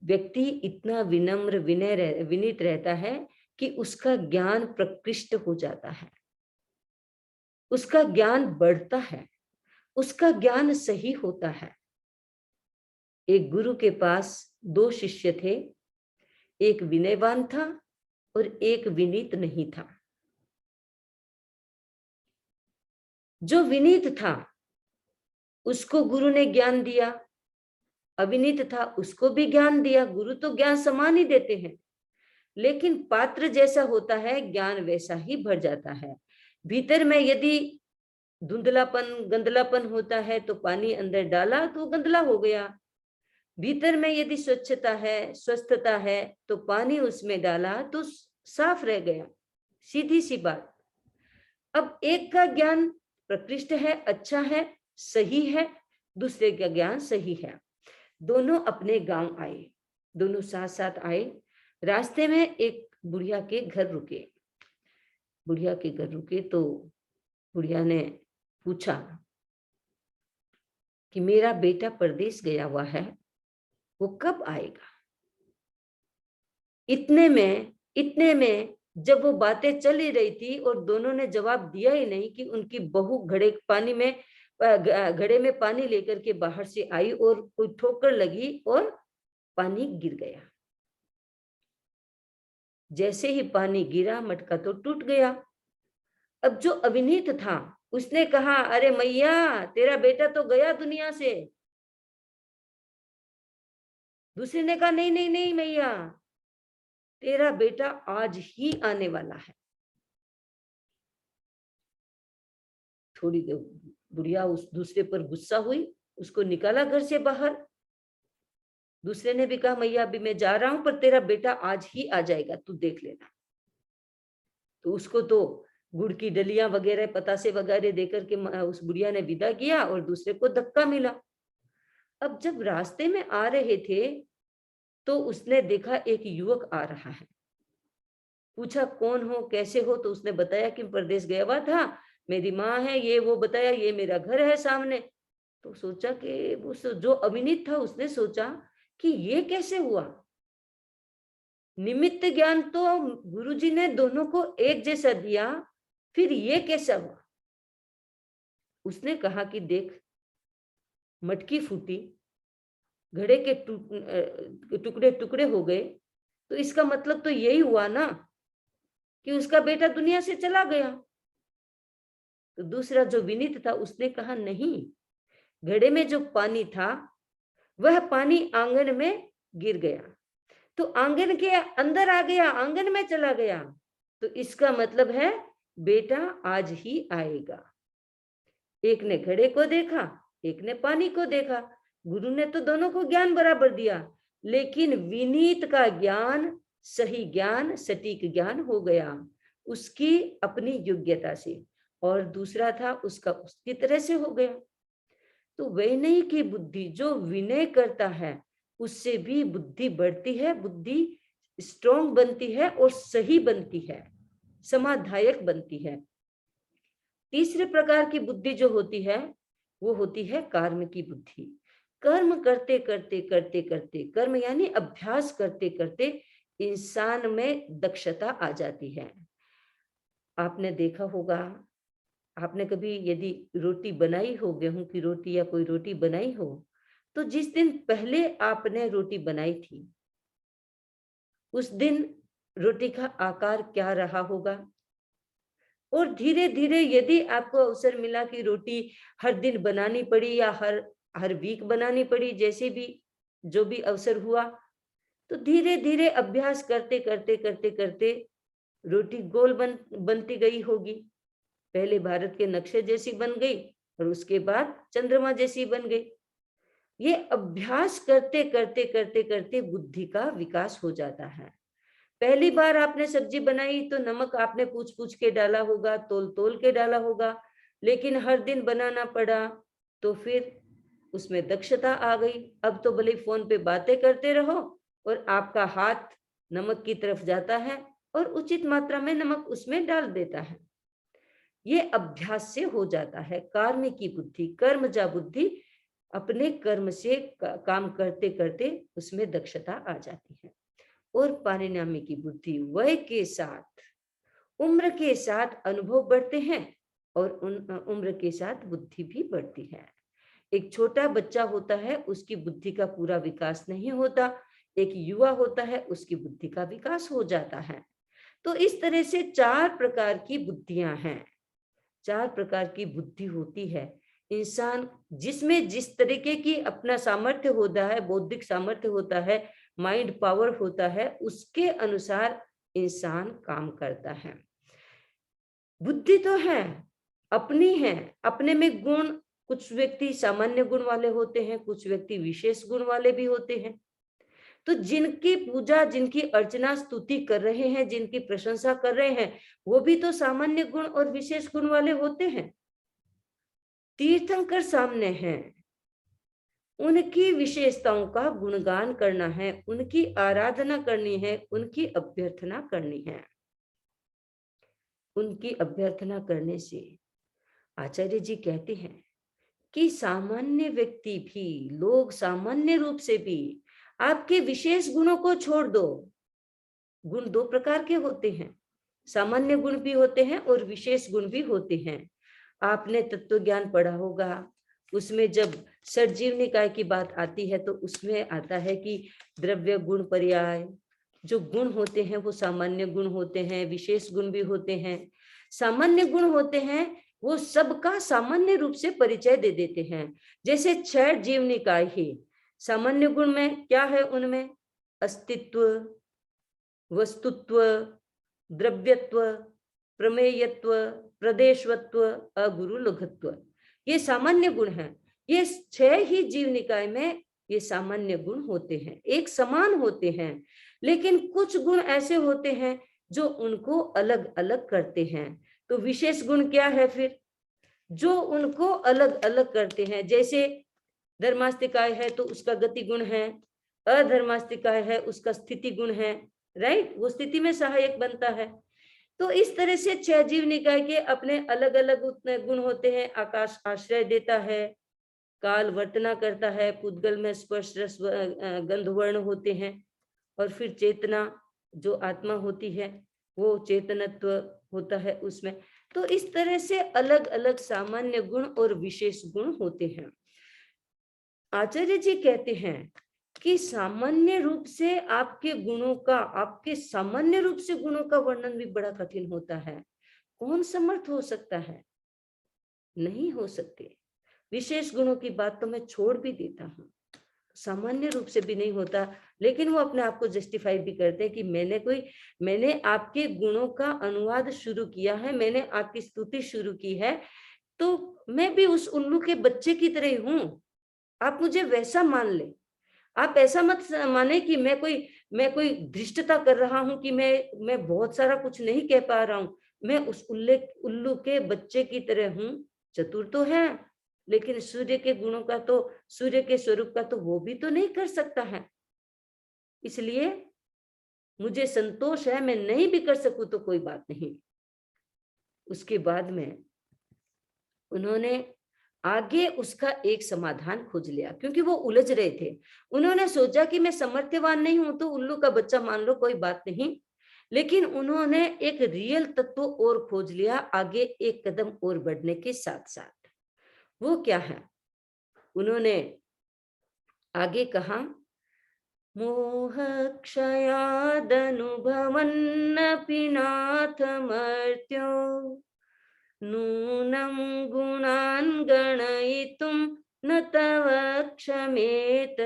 व्यक्ति इतना विनम्र विनीत रहता है कि उसका ज्ञान प्रकृष्ट हो जाता है, उसका ज्ञान बढ़ता है, उसका ज्ञान सही होता है। एक गुरु के पास दो शिष्य थे, एक विनयवान था और एक विनीत नहीं था। जो विनीत था उसको गुरु ने ज्ञान दिया, अविनीत था उसको भी ज्ञान दिया। गुरु तो ज्ञान समान ही देते हैं, लेकिन पात्र जैसा होता है ज्ञान वैसा ही भर जाता है। भीतर में यदि धुंधलापन, गंदलापन होता है तो पानी अंदर डाला तो गंदला हो गया। भीतर में यदि स्वच्छता है, स्वस्थता है, तो पानी उसमें डाला तो साफ रह गया। सीधी सी बात। अब एक का ज्ञान प्रकृष्ट है, अच्छा है, सही है, दूसरे का ज्ञान सही है। दोनों अपने गांव आए, दोनों साथ साथ आए। रास्ते में एक बुढ़िया के घर रुके। बुढ़िया के घर रुके तो बुढ़िया ने पूछा कि मेरा बेटा परदेश गया हुआ है, वो कब आएगा? इतने में जब वो बातें चल ही रही थी और दोनों ने जवाब दिया ही नहीं कि उनकी बहू घड़े में पानी लेकर के बाहर से आई और कोई ठोकर लगी और पानी गिर गया। जैसे ही पानी गिरा, मटका तो टूट गया। अब जो अविनीत था उसने कहा, अरे मैया, तेरा बेटा तो गया दुनिया से। दूसरे ने कहा, नहीं नहीं नहीं मैया, तेरा बेटा आज ही आने वाला है। थोड़ी देर बुढ़िया उस दूसरे पर गुस्सा हुई, उसको निकाला घर से बाहर। दूसरे ने भी कहा, मैया अभी मैं जा रहा हूं, पर तेरा बेटा आज ही आ जाएगा, तू देख लेना। तो उसको तो गुड़ की डलियां वगैरह, पतासे वगैरह देकर के उस बुढ़िया ने विदा किया और दूसरे को धक्का मिला। अब जब रास्ते में आ रहे थे तो उसने देखा एक युवक आ रहा है। पूछा, कौन हो, कैसे हो? तो उसने बताया कि परदेश गया हुआ था, मेरी माँ है, ये वो बताया, ये मेरा घर है सामने। तो सोचा कि उस जो अविनीत था उसने सोचा कि ये कैसे हुआ। निमित्त ज्ञान तो गुरुजी ने दोनों को एक जैसा दिया, फिर ये कैसा हुआ? उसने कहा कि देख, मटकी फूटी, घड़े के टुकड़े टुकड़े हो गए, तो इसका मतलब तो यही हुआ ना कि उसका बेटा दुनिया से चला गया। तो दूसरा जो विनीत था उसने कहा, नहीं, घड़े में जो पानी था वह पानी आंगन में गिर गया, तो आंगन के अंदर आ गया, आंगन में चला गया, तो इसका मतलब है बेटा आज ही आएगा। एक ने घड़े को देखा, एक ने पानी को देखा। गुरु ने तो दोनों को ज्ञान बराबर दिया, लेकिन विनीत का ज्ञान सही ज्ञान, सटीक ज्ञान हो गया उसकी अपनी योग्यता से, और दूसरा था उसका उसकी तरह से हो गया। तो विनय की बुद्धि, जो विनय करता है उससे भी बुद्धि बढ़ती है, बुद्धि स्ट्रॉन्ग बनती है और सही बनती है, समाधायक बनती है। तीसरे प्रकार की बुद्धि जो होती है वो होती है कर्म की बुद्धि। कर्म करते करते करते करते, कर्म यानी अभ्यास करते करते इंसान में दक्षता आ जाती है। आपने देखा होगा, आपने कभी यदि रोटी बनाई हो, गेहूं की रोटी या कोई रोटी बनाई हो, तो जिस दिन पहले आपने रोटी बनाई थी उस दिन रोटी का आकार क्या रहा होगा? और धीरे धीरे यदि आपको अवसर मिला कि रोटी हर दिन बनानी पड़ी या हर हर वीक बनानी पड़ी, जैसे भी जो भी अवसर हुआ, तो धीरे धीरे अभ्यास करते करते करते करते रोटी गोल बनती गई होगी। पहले भारत के नक्शे जैसी बन गई और उसके बाद चंद्रमा जैसी बन गई। ये अभ्यास करते करते करते करते बुद्धि का विकास हो जाता है। पहली बार आपने सब्जी बनाई तो नमक आपने पूछ पूछ के डाला होगा, तोल तोल के डाला होगा, लेकिन हर दिन बनाना पड़ा तो फिर उसमें दक्षता आ गई। अब तो भले फोन पे बातें करते रहो और आपका हाथ नमक की तरफ जाता है और उचित मात्रा में नमक उसमें डाल देता है। ये अभ्यास से हो जाता है। कर्म की बुद्धि, कर्मजा बुद्धि, अपने कर्म से काम करते करते उसमें दक्षता आ जाती है। और परिणामी की बुद्धि, वय के साथ, उम्र के साथ अनुभव बढ़ते हैं और उम्र के साथ बुद्धि भी बढ़ती है। एक छोटा बच्चा होता है उसकी बुद्धि का पूरा विकास नहीं होता, एक युवा होता है उसकी बुद्धि का विकास हो जाता है। तो इस तरह से चार प्रकार की बुद्धियां हैं, चार प्रकार की बुद्धि होती है। इंसान जिसमें जिस तरीके की अपना सामर्थ्य होता है, बौद्धिक सामर्थ्य होता है, माइंड पावर होता है, उसके अनुसार इंसान काम करता है। बुद्धि तो है, अपनी है, अपने में गुण, कुछ व्यक्ति सामान्य गुण वाले होते हैं, कुछ व्यक्ति विशेष गुण वाले भी होते हैं। तो जिनकी पूजा, जिनकी अर्चना स्तुति कर रहे हैं, जिनकी प्रशंसा कर रहे हैं, वो भी तो सामान्य गुण और विशेष गुण वाले होते हैं। तीर्थंकर सामने हैं, उनकी विशेषताओं का गुणगान करना है, उनकी आराधना करनी है, उनकी अभ्यर्थना करनी है। उनकी अभ्यर्थना करने से आचार्य जी कहते हैं कि सामान्य व्यक्ति भी, लोग सामान्य रूप से भी आपके विशेष गुणों को छोड़ दो। गुण दो प्रकार के होते हैं, सामान्य गुण भी होते हैं और विशेष गुण भी होते हैं। आपने तत्व ज्ञान पढ़ा होगा, उसमें जब षड्जीव निकाय की बात आती है तो उसमें आता है कि द्रव्य गुण पर्याय, जो गुण होते हैं वो सामान्य गुण होते हैं, विशेष गुण भी होते हैं। सामान्य गुण होते हैं वो सबका सामान्य रूप से परिचय दे देते हैं। जैसे 6 जीव निकाय ही सामान्य गुण में क्या है, उनमें अस्तित्व, वस्तुत्व, द्रव्यत्व, प्रमेयत्व, प्रदेशवत्व, अगुरु लघुत्व, ये सामान्य गुण हैं। ये 6 ही जीव निकाय में ये सामान्य गुण होते हैं, एक समान होते हैं। लेकिन कुछ गुण ऐसे होते हैं जो उनको अलग अलग करते हैं। तो विशेष गुण क्या है फिर, जो उनको अलग अलग करते हैं। जैसे धर्मास्तिकाय है तो उसका गति गुण है, अधर्मास्तिकाय है उसका स्थिति गुण है, राइट, वो स्थिति में सहायक बनता है। तो इस तरह से 6 जीव निकाय के अपने अलग अलग गुण होते हैं। आकाश आश्रय देता है, काल वर्तना करता है, पुद्गल में स्पर्श रस गंध वर्ण होते हैं, और फिर चेतना जो आत्मा होती है वो चेतनत्व होता है उसमें। तो इस तरह से अलग अलग सामान्य गुण और विशेष गुण होते हैं। आचार्य जी कहते हैं कि सामान्य रूप से आपके गुणों का, आपके सामान्य रूप से गुणों का वर्णन भी बड़ा कठिन होता है। कौन समर्थ हो सकता है? नहीं हो सकते। विशेष गुणों की बात तो मैं छोड़ भी देता हूँ, सामान्य रूप से भी नहीं होता। लेकिन वो अपने आप को जस्टिफाई भी करते हैं कि मैंने आपके गुणों का अनुवाद शुरू किया है, मैंने आपकी स्तुति शुरू की है, तो मैं भी उस उल्लू के बच्चे की तरह हूँ। आप मुझे वैसा मान ले। आप ऐसा मत माने कि मैं कोई धृष्टता कर रहा हूं कि मैं बहुत सारा कुछ नहीं कह पा रहा हूं। मैं उस उल्लू के बच्चे की तरह हूं। चतुर तो है, लेकिन सूर्य के गुणों का तो, सूर्य के स्वरूप का तो वो भी तो नहीं कर सकता है। इसलिए मुझे संतोष है, मैं नहीं भी कर सकूं तो कोई बात नहीं। उसके बाद में उन्होंने आगे उसका एक समाधान खोज लिया, क्योंकि वो उलझ रहे थे। उन्होंने सोचा कि मैं सामर्थ्यवान नहीं हूं तो उल्लू का बच्चा मान लो, कोई बात नहीं। लेकिन उन्होंने एक रियल तत्व और खोज लिया आगे एक कदम और बढ़ने के साथ साथ। वो क्या है? उन्होंने आगे कहा, मोह क्षयादनुभवन्नपि नाथ मर्त्यो नूनं गुणान् गणयितुं न तव क्षमेत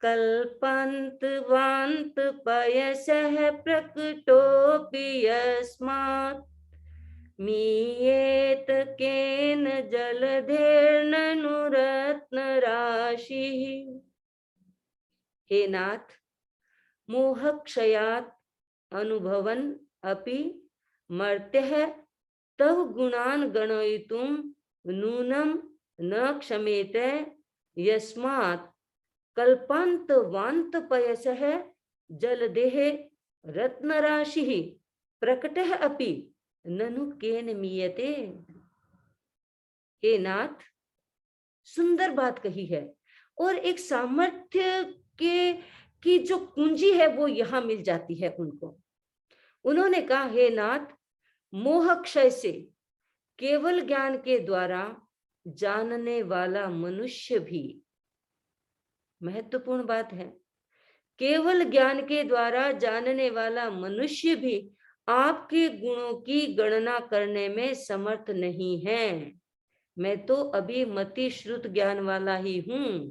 कल्पान्तवान्तपयसः प्रकटोऽपि यस्मात् मीयेत केन जलधेर्ननुरत्नराशिः। हे नाथ, मोहक्षयात् अनुभवन् अपि मर्त्यः तव गुणान् गणयितुं नूनं न क्षमेत यस्मात् कल्पान्तवान्तपयसः जलदेः रत्नराशिः प्रकटः अपि ननु केन मीयते। हे नाथ, सुंदर बात कही है, और एक सामर्थ्य की जो कुंजी है वो यहां मिल जाती है उनको। उन्होंने कहा, हे नाथ, मोह क्षय से केवल ज्ञान के द्वारा जानने वाला मनुष्य भी, महत्वपूर्ण बात है, केवल ज्ञान के द्वारा जानने वाला मनुष्य भी आपके गुणों की गणना करने में समर्थ नहीं है। मैं तो अभी मति श्रुत ज्ञान वाला ही हूं।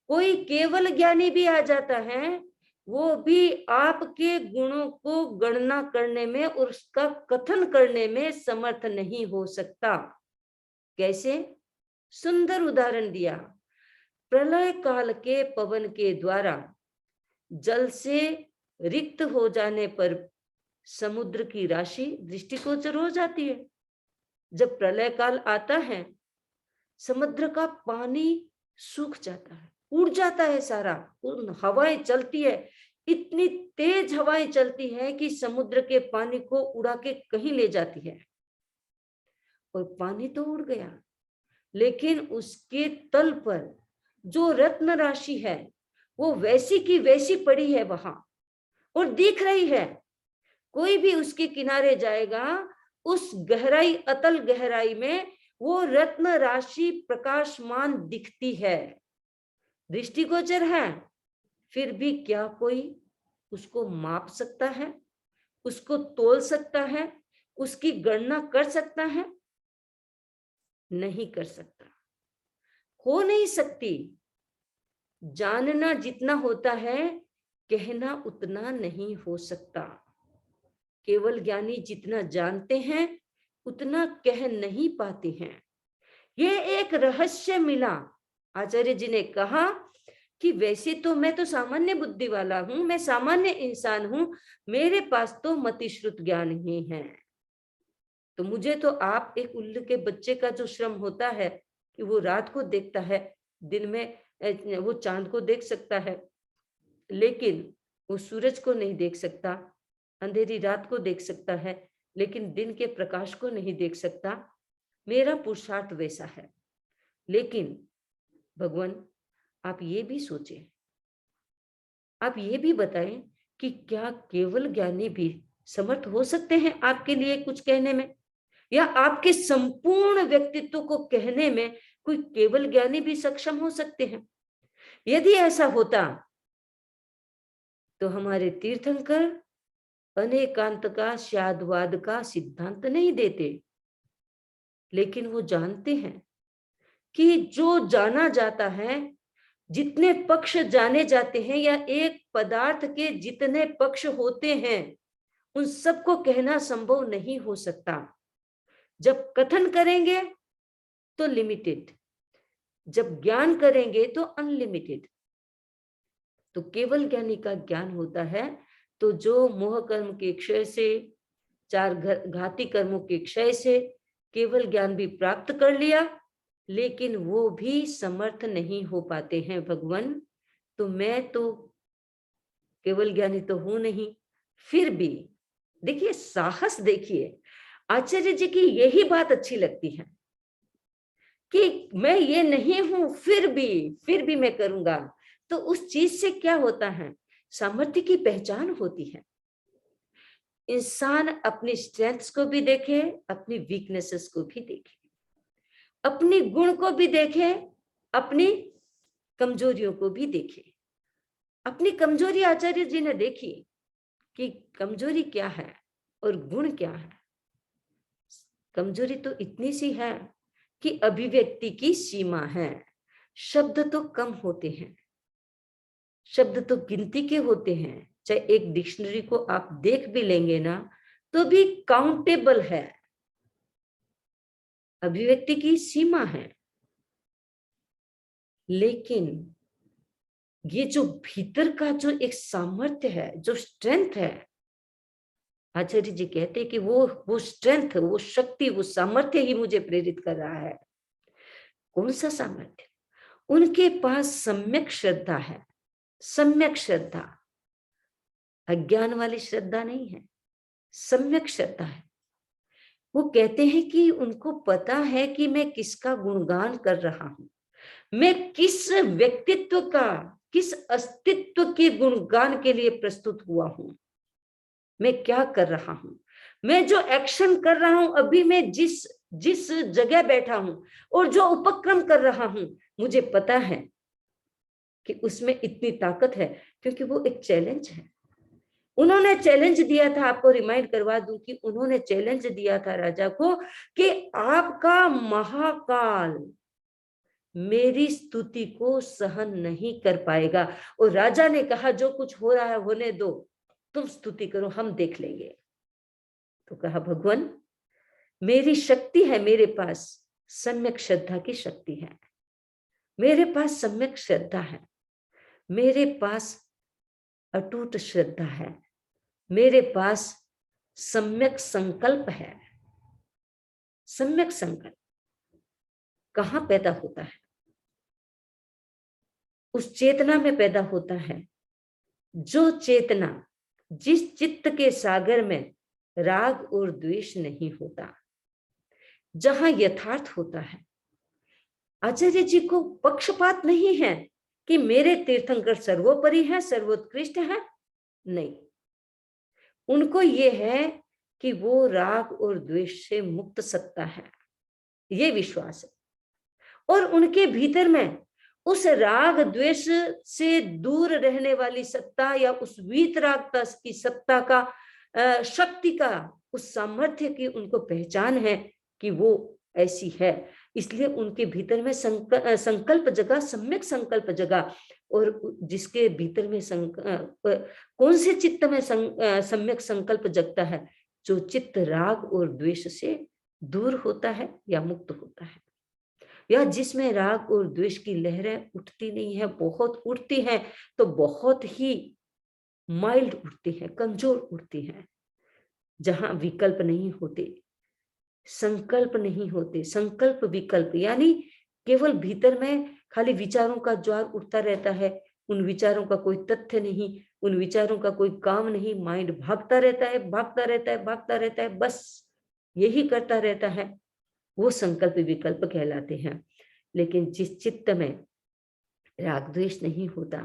कोई केवल ज्ञानी भी आ जाता है, वो भी आपके गुणों को गणना करने में और उसका कथन करने में समर्थ नहीं हो सकता। कैसे? सुंदर उदाहरण दिया। प्रलय काल के पवन के द्वारा जल से रिक्त हो जाने पर समुद्र की राशि दृष्टिगोचर हो जाती है। जब प्रलय काल आता है, समुद्र का पानी सूख जाता है, उड़ जाता है सारा, हवाएं चलती है, इतनी तेज हवाएं चलती है कि समुद्र के पानी को उड़ा के कहीं ले जाती है। और पानी तो उड़ गया, लेकिन उसके तल पर जो रत्न राशि है वो वैसी की वैसी पड़ी है वहां और दिख रही है। कोई भी उसके किनारे जाएगा, उस गहराई, अतल गहराई में वो रत्न राशि प्रकाशमान दिखती है, दृष्टिगोचर है। फिर भी क्या कोई उसको माप सकता है, उसको तोल सकता है, उसकी गणना कर सकता है? नहीं कर सकता, हो नहीं सकती। जानना जितना होता है, कहना उतना नहीं हो सकता। केवल ज्ञानी जितना जानते हैं उतना कह नहीं पाते हैं। ये एक रहस्य मिला। आचार्य जी ने कहा कि वैसे तो मैं तो सामान्य बुद्धि वाला हूं, मैं सामान्य इंसान हूं, मेरे पास तो मतिश्रुत ज्ञान ही है। तो मुझे तो आप एक उल्लू के बच्चे का जो श्रम होता है कि वो रात को देखता है, दिन में वो चांद को देख सकता है, लेकिन वो सूरज को नहीं देख सकता, अंधेरी रात को देख सकता है, लेकिन दिन के प्रकाश को नहीं देख सकता। मेरा पुरुषार्थ वैसा है। लेकिन भगवान, आप ये भी सोचें, आप ये भी बताएं कि क्या केवल ज्ञानी भी समर्थ हो सकते हैं आपके लिए कुछ कहने में, या आपके संपूर्ण व्यक्तित्व को कहने में कोई केवल ज्ञानी भी सक्षम हो सकते हैं? यदि ऐसा होता तो हमारे तीर्थंकर अनेकांत का, शाद्वाद का सिद्धांत नहीं देते। लेकिन वो जानते हैं कि जो जाना जाता है, जितने पक्ष जाने जाते हैं, या एक पदार्थ के जितने पक्ष होते हैं, उन सबको कहना संभव नहीं हो सकता। जब कथन करेंगे तो लिमिटेड, जब ज्ञान करेंगे तो अनलिमिटेड। तो केवल ज्ञानी का ज्ञान होता है तो जो मोह कर्म के क्षय से, चार घाती कर्मों के क्षय से केवल ज्ञान भी प्राप्त कर लिया, लेकिन वो भी समर्थ नहीं हो पाते हैं भगवान। तो मैं तो केवल ज्ञानी तो हूं नहीं, फिर भी देखिए साहस, देखिए आचार्य जी की यही बात अच्छी लगती है कि मैं ये नहीं हूं, फिर भी मैं करूंगा। तो उस चीज से क्या होता है, सामर्थ्य की पहचान होती है। इंसान अपनी स्ट्रेंथ्स को भी देखे, अपनी वीकनेसेस को भी देखे, अपनी गुण को भी देखे, अपनी कमजोरियों को भी देखे। अपनी कमजोरी आचार्य जी ने देखी कि कमजोरी क्या है और गुण क्या है। कमजोरी तो इतनी सी है कि अभिव्यक्ति की सीमा है, शब्द तो कम होते हैं, शब्द तो गिनती के होते हैं। चाहे एक डिक्शनरी को आप देख भी लेंगे ना तो भी काउंटेबल है, अभिव्यक्ति की सीमा है। लेकिन ये जो भीतर का जो एक सामर्थ्य है, जो स्ट्रेंथ है, आचार्य जी कहते हैं कि वो स्ट्रेंथ, वो शक्ति, वो सामर्थ्य ही मुझे प्रेरित कर रहा है। कौन सा सामर्थ्य? उनके पास सम्यक श्रद्धा है। सम्यक श्रद्धा, अज्ञान वाली श्रद्धा नहीं है, सम्यक श्रद्धा है। वो कहते हैं कि उनको पता है कि मैं किसका गुणगान कर रहा हूं, मैं किस व्यक्तित्व का, किस अस्तित्व के गुणगान के लिए प्रस्तुत हुआ हूं, मैं क्या कर रहा हूं, मैं जो एक्शन कर रहा हूं, अभी मैं जिस जिस जगह बैठा हूं और जो उपक्रम कर रहा हूं, मुझे पता है कि उसमें इतनी ताकत है, क्योंकि वो एक चैलेंज है। उन्होंने चैलेंज दिया था, आपको रिमाइंड करवा दूं कि उन्होंने चैलेंज दिया था राजा को कि आपका महाकाल मेरी स्तुति को सहन नहीं कर पाएगा। और राजा ने कहा जो कुछ हो रहा है होने दो, तुम स्तुति करो, हम देख लेंगे। तो कहा भगवान, मेरी शक्ति है, मेरे पास सम्यक श्रद्धा की शक्ति है, मेरे पास सम्यक श्रद्धा है, मेरे पास अटूट श्रद्धा है, मेरे पास सम्यक संकल्प है। सम्यक संकल्प कहां पैदा होता है? उस चेतना में पैदा होता है जो चेतना, जिस चित्त के सागर में राग और द्वेष नहीं होता, जहां यथार्थ होता है। आचार्य जी को पक्षपात नहीं है कि मेरे तीर्थंकर सर्वोपरि है, सर्वोत्कृष्ट है, नहीं। उनको ये है कि वो राग और द्वेष से मुक्त सत्ता है, ये विश्वास है। और उनके भीतर में उस राग द्वेष से दूर रहने वाली सत्ता या उस वीतरागता की सत्ता का, शक्ति का, उस सामर्थ्य की उनको पहचान है कि वो ऐसी है। इसलिए उनके भीतर में संकल्प जगा, सम्यक संकल्प जगा। और जिसके भीतर में कौन से चित्त में सम्यक संकल्प जगता है? जो चित्त राग और द्वेष से दूर होता है या मुक्त होता है, या जिसमें राग और द्वेष की लहरें उठती नहीं है, बहुत उठती हैं तो बहुत ही माइल्ड उठती है, कमजोर उठती है। जहां विकल्प नहीं होते, संकल्प नहीं होते, संकल्प विकल्प यानी केवल भीतर में खाली विचारों का ज्वार उठता रहता है, उन विचारों का कोई तथ्य नहीं, उन विचारों का कोई काम नहीं, माइंड भागता रहता है, भागता रहता है, भागता रहता है, बस यही करता रहता है, वो संकल्प विकल्प कहलाते हैं। लेकिन जिस चित्त में राग द्वेष नहीं होता,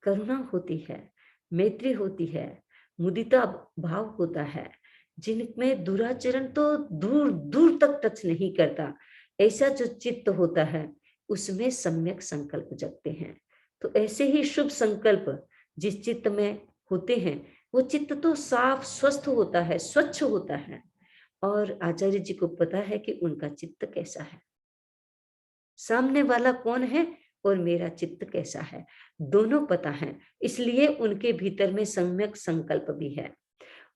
करुणा होती है, मैत्री होती है, मुदिता भाव होता है, जिनमें दुराचरण तो दूर दूर तक टच नहीं करता, ऐसा जो चित्त होता है उसमें सम्यक संकल्प जगते हैं। तो ऐसे ही शुभ संकल्प जिस चित्त में होते हैं, वो चित्त तो साफ स्वस्थ होता है, स्वच्छ होता है। और आचार्य जी को पता है कि उनका चित्त कैसा है, सामने वाला कौन है और मेरा चित्त कैसा है, दोनों पता है। इसलिए उनके भीतर में सम्यक संकल्प भी है।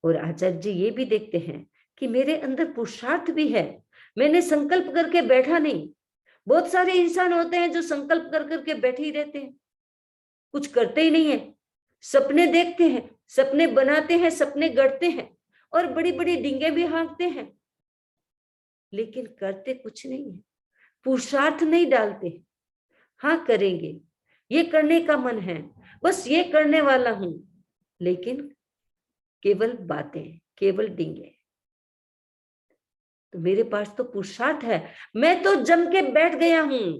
और आचार्य जी ये भी देखते हैं कि मेरे अंदर पुरुषार्थ भी है, मैंने संकल्प करके बैठा नहीं। बहुत सारे इंसान होते हैं जो संकल्प कर करके बैठे ही रहते हैं, कुछ करते ही नहीं है, सपने देखते हैं, सपने बनाते हैं, सपने गढ़ते हैं और बड़ी बड़ी डींगे भी हाँकते हैं, लेकिन करते कुछ नहीं है, पुरुषार्थ नहीं डालते। हाँ करेंगे, ये करने का मन है, बस ये करने वाला हूं, लेकिन केवल बातें, केवल डींगे। तो मेरे पास तो पुरुषार्थ है, मैं तो जम के बैठ गया हूं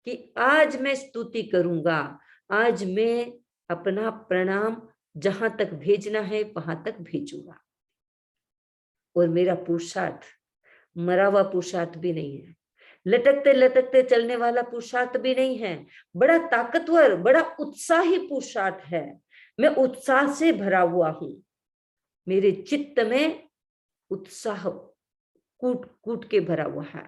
कि आज मैं स्तुति करूंगा, आज मैं अपना प्रणाम जहां तक भेजना है वहां तक भेजूंगा। और मेरा पुरुषार्थ मरा हुआ पुरुषार्थ भी नहीं है, लटकते लटकते चलने वाला पुरुषार्थ भी नहीं है, बड़ा ताकतवर, बड़ा उत्साही पुरुषार्थ है। मैं उत्साह से भरा हुआ हूं, मेरे चित्त में उत्साह कूट कूट के भरा हुआ है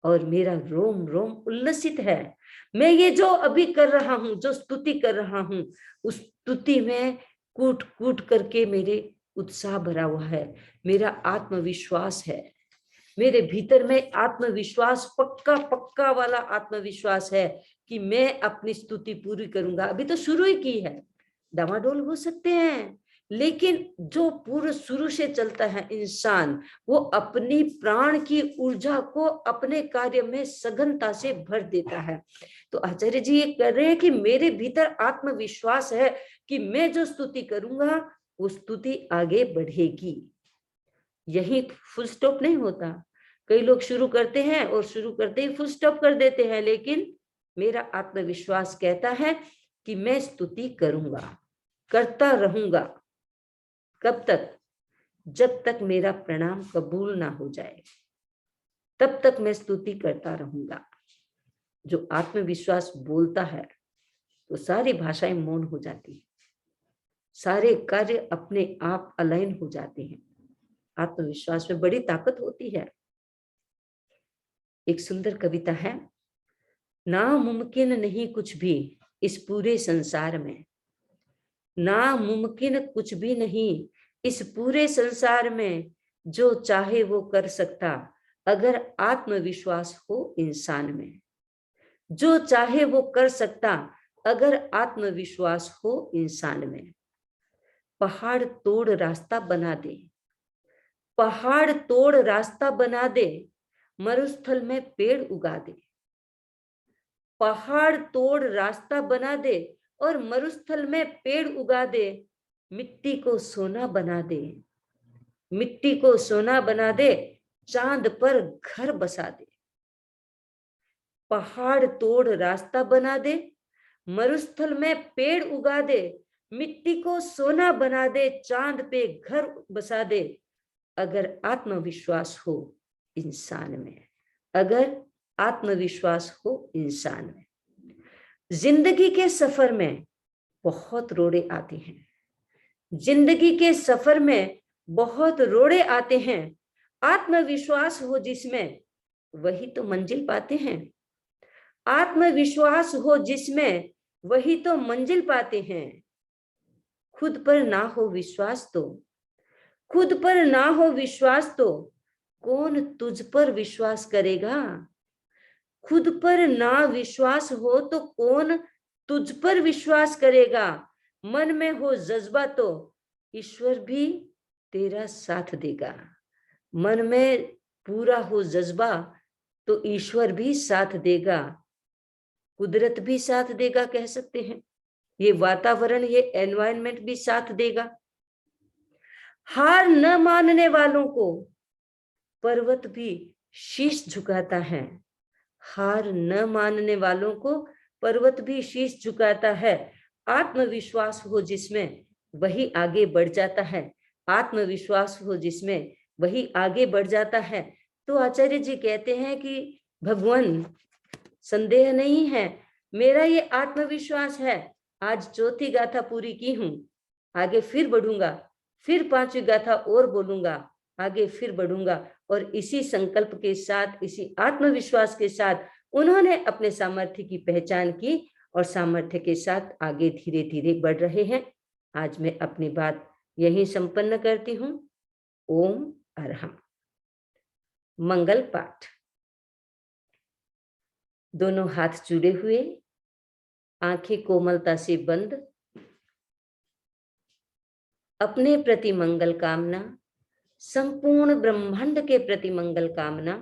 और मेरा रोम रोम उल्लसित है। मैं ये जो अभी कर रहा हूं, जो स्तुति कर रहा हूं, उस स्तुति में कूट कूट करके मेरे उत्साह भरा हुआ है, मेरा आत्मविश्वास है, मेरे भीतर में आत्मविश्वास, पक्का पक्का वाला आत्मविश्वास है कि मैं अपनी स्तुति पूरी करूंगा। अभी तो शुरू ही की है, डामाडोल हो सकते हैं, लेकिन जो पूर्व शुरू से चलता है इंसान, वो अपनी प्राण की ऊर्जा को अपने कार्य में सघनता से भर देता है। तो आचार्य जी ये कर रहे हैं कि मेरे भीतर आत्मविश्वास है कि मैं जो स्तुति करूंगा वो स्तुति आगे बढ़ेगी। यही फुल स्टॉप नहीं होता, कई लोग शुरू करते हैं और शुरू करते ही फुल स्टॉप कर देते हैं, लेकिन मेरा आत्मविश्वास कहता है कि मैं स्तुति करूंगा, करता रहूंगा। कब तक? जब तक मेरा प्रणाम कबूल ना हो जाए, तब तक मैं स्तुति करता रहूंगा। जो आत्मविश्वास बोलता है तो सारी भाषाएं मौन हो जाती है, सारे कार्य अपने आप अलाइन हो जाते हैं। आत्मविश्वास में बड़ी ताकत होती है। एक सुंदर कविता है, नामुमकिन नहीं कुछ भी इस पूरे संसार में, नामुमकिन कुछ भी नहीं इस पूरे संसार में, जो चाहे वो कर सकता अगर आत्मविश्वास हो इंसान में, जो चाहे वो कर सकता अगर आत्मविश्वास हो इंसान में। पहाड़ तोड़ रास्ता बना दे, पहाड़ तोड़ रास्ता बना दे, मरुस्थल में पेड़ उगा दे। पहाड़ तोड़ रास्ता बना दे और मरुस्थल में पेड़ उगा दे, मिट्टी को सोना बना दे, मिट्टी को सोना बना दे, चांद पर घर बसा दे। पहाड़ तोड़ रास्ता बना दे, मरुस्थल में पेड़ उगा दे, मिट्टी को सोना बना दे, चांद पे घर बसा दे, अगर आत्मविश्वास हो इंसान में, अगर आत्मविश्वास हो इंसान में। जिंदगी के सफर में बहुत रोड़े आते हैं, जिंदगी के सफर में बहुत रोड़े आते हैं। आत्मविश्वास हो जिसमें, वही तो मंजिल पाते हैं। आत्मविश्वास हो जिसमें, वही तो मंजिल पाते हैं। खुद पर ना हो विश्वास तो, खुद पर ना हो विश्वास तो कौन तुझ पर विश्वास करेगा। खुद पर ना विश्वास हो तो कौन तुझ पर विश्वास करेगा। मन में हो जज्बा तो ईश्वर भी तेरा साथ देगा। मन में पूरा हो जज्बा तो ईश्वर भी साथ देगा, कुदरत भी साथ देगा कह सकते हैं। ये वातावरण, ये एनवायरनमेंट भी साथ देगा। हार न मानने वालों को पर्वत भी शीश झुकाता है। हार न मानने वालों को पर्वत भी शीश झुकाता है। आत्मविश्वास हो जिसमें, वही आगे बढ़ जाता है। आत्मविश्वास हो जिसमें, वही आगे बढ़ जाता है। तो आचार्य जी कहते हैं कि भगवान, संदेह नहीं है, मेरा ये आत्मविश्वास है। आज चौथी गाथा पूरी की हूं, आगे फिर बढ़ूंगा, फिर पांचवी गाथा और बोलूंगा, आगे फिर बढ़ूंगा। और इसी संकल्प के साथ, इसी आत्मविश्वास के साथ उन्होंने अपने सामर्थ्य की पहचान की और सामर्थ्य के साथ आगे धीरे धीरे बढ़ रहे हैं। आज मैं अपनी बात यहीं संपन्न करती हूं। ओम अरहम। मंगल पाठ। दोनों हाथ जुड़े हुए, आंखें कोमलता से बंद। अपने प्रति मंगल कामना, संपूर्ण ब्रह्मांड के प्रति मंगल कामना।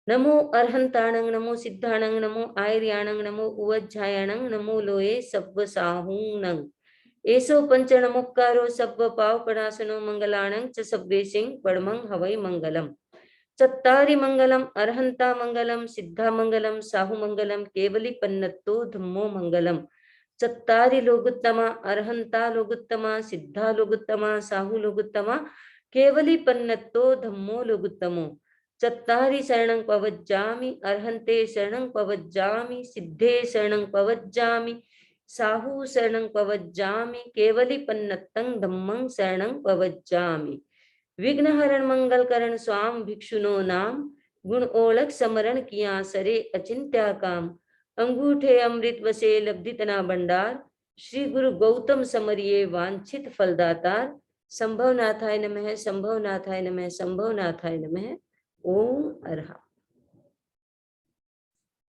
नमो अर्हंताणं, नमो सिद्धाणं, नमो आयर्याणं, नमो उवज्झायाणं, नमो लोये सब्ब साहूणं। एसो पंच नमोक्कारो सब्ब पाव प्रणाशनो मंगलाणं च सब्बे सिंह परमं हवै मंगलम। चत्तारि मंगलम, अर्हंता मंगलम, सिद्धा मंगलम, साहु मंगलम, केवली पन्नत्तो धम्मो मंगलम। चत्तारि लोगुत्तमा, अर्हंता लोगुत्तमा, सिद्धा लोगुत्तमा, साहु लोगुत्तमा, केवली पन्नत्तो धम्मो लोगुत्तमो। चत्तारि शरणं पवज्जामि, अर्हन्ते शरणं पवज्जामि, सिद्धे शरणं पवज्जामि, साहु शरणं पवज्जामि, केवली पन्नत्तं धम्मं शरणं पवज्जामि। विघ्नहरण मंगल करण स्वाम भिक्षुनो नाम, गुण ओळख समरण किया सरे अचिंत्या काम। अंगूठे अमृत वसे लब्धि तना भंडार, श्री गुरु गौतम समरिये वांछित फलदातार। संभवनाथाय नमः, संभवनाथाय नमः, संभवनाथाय नमः। ओम अरहम।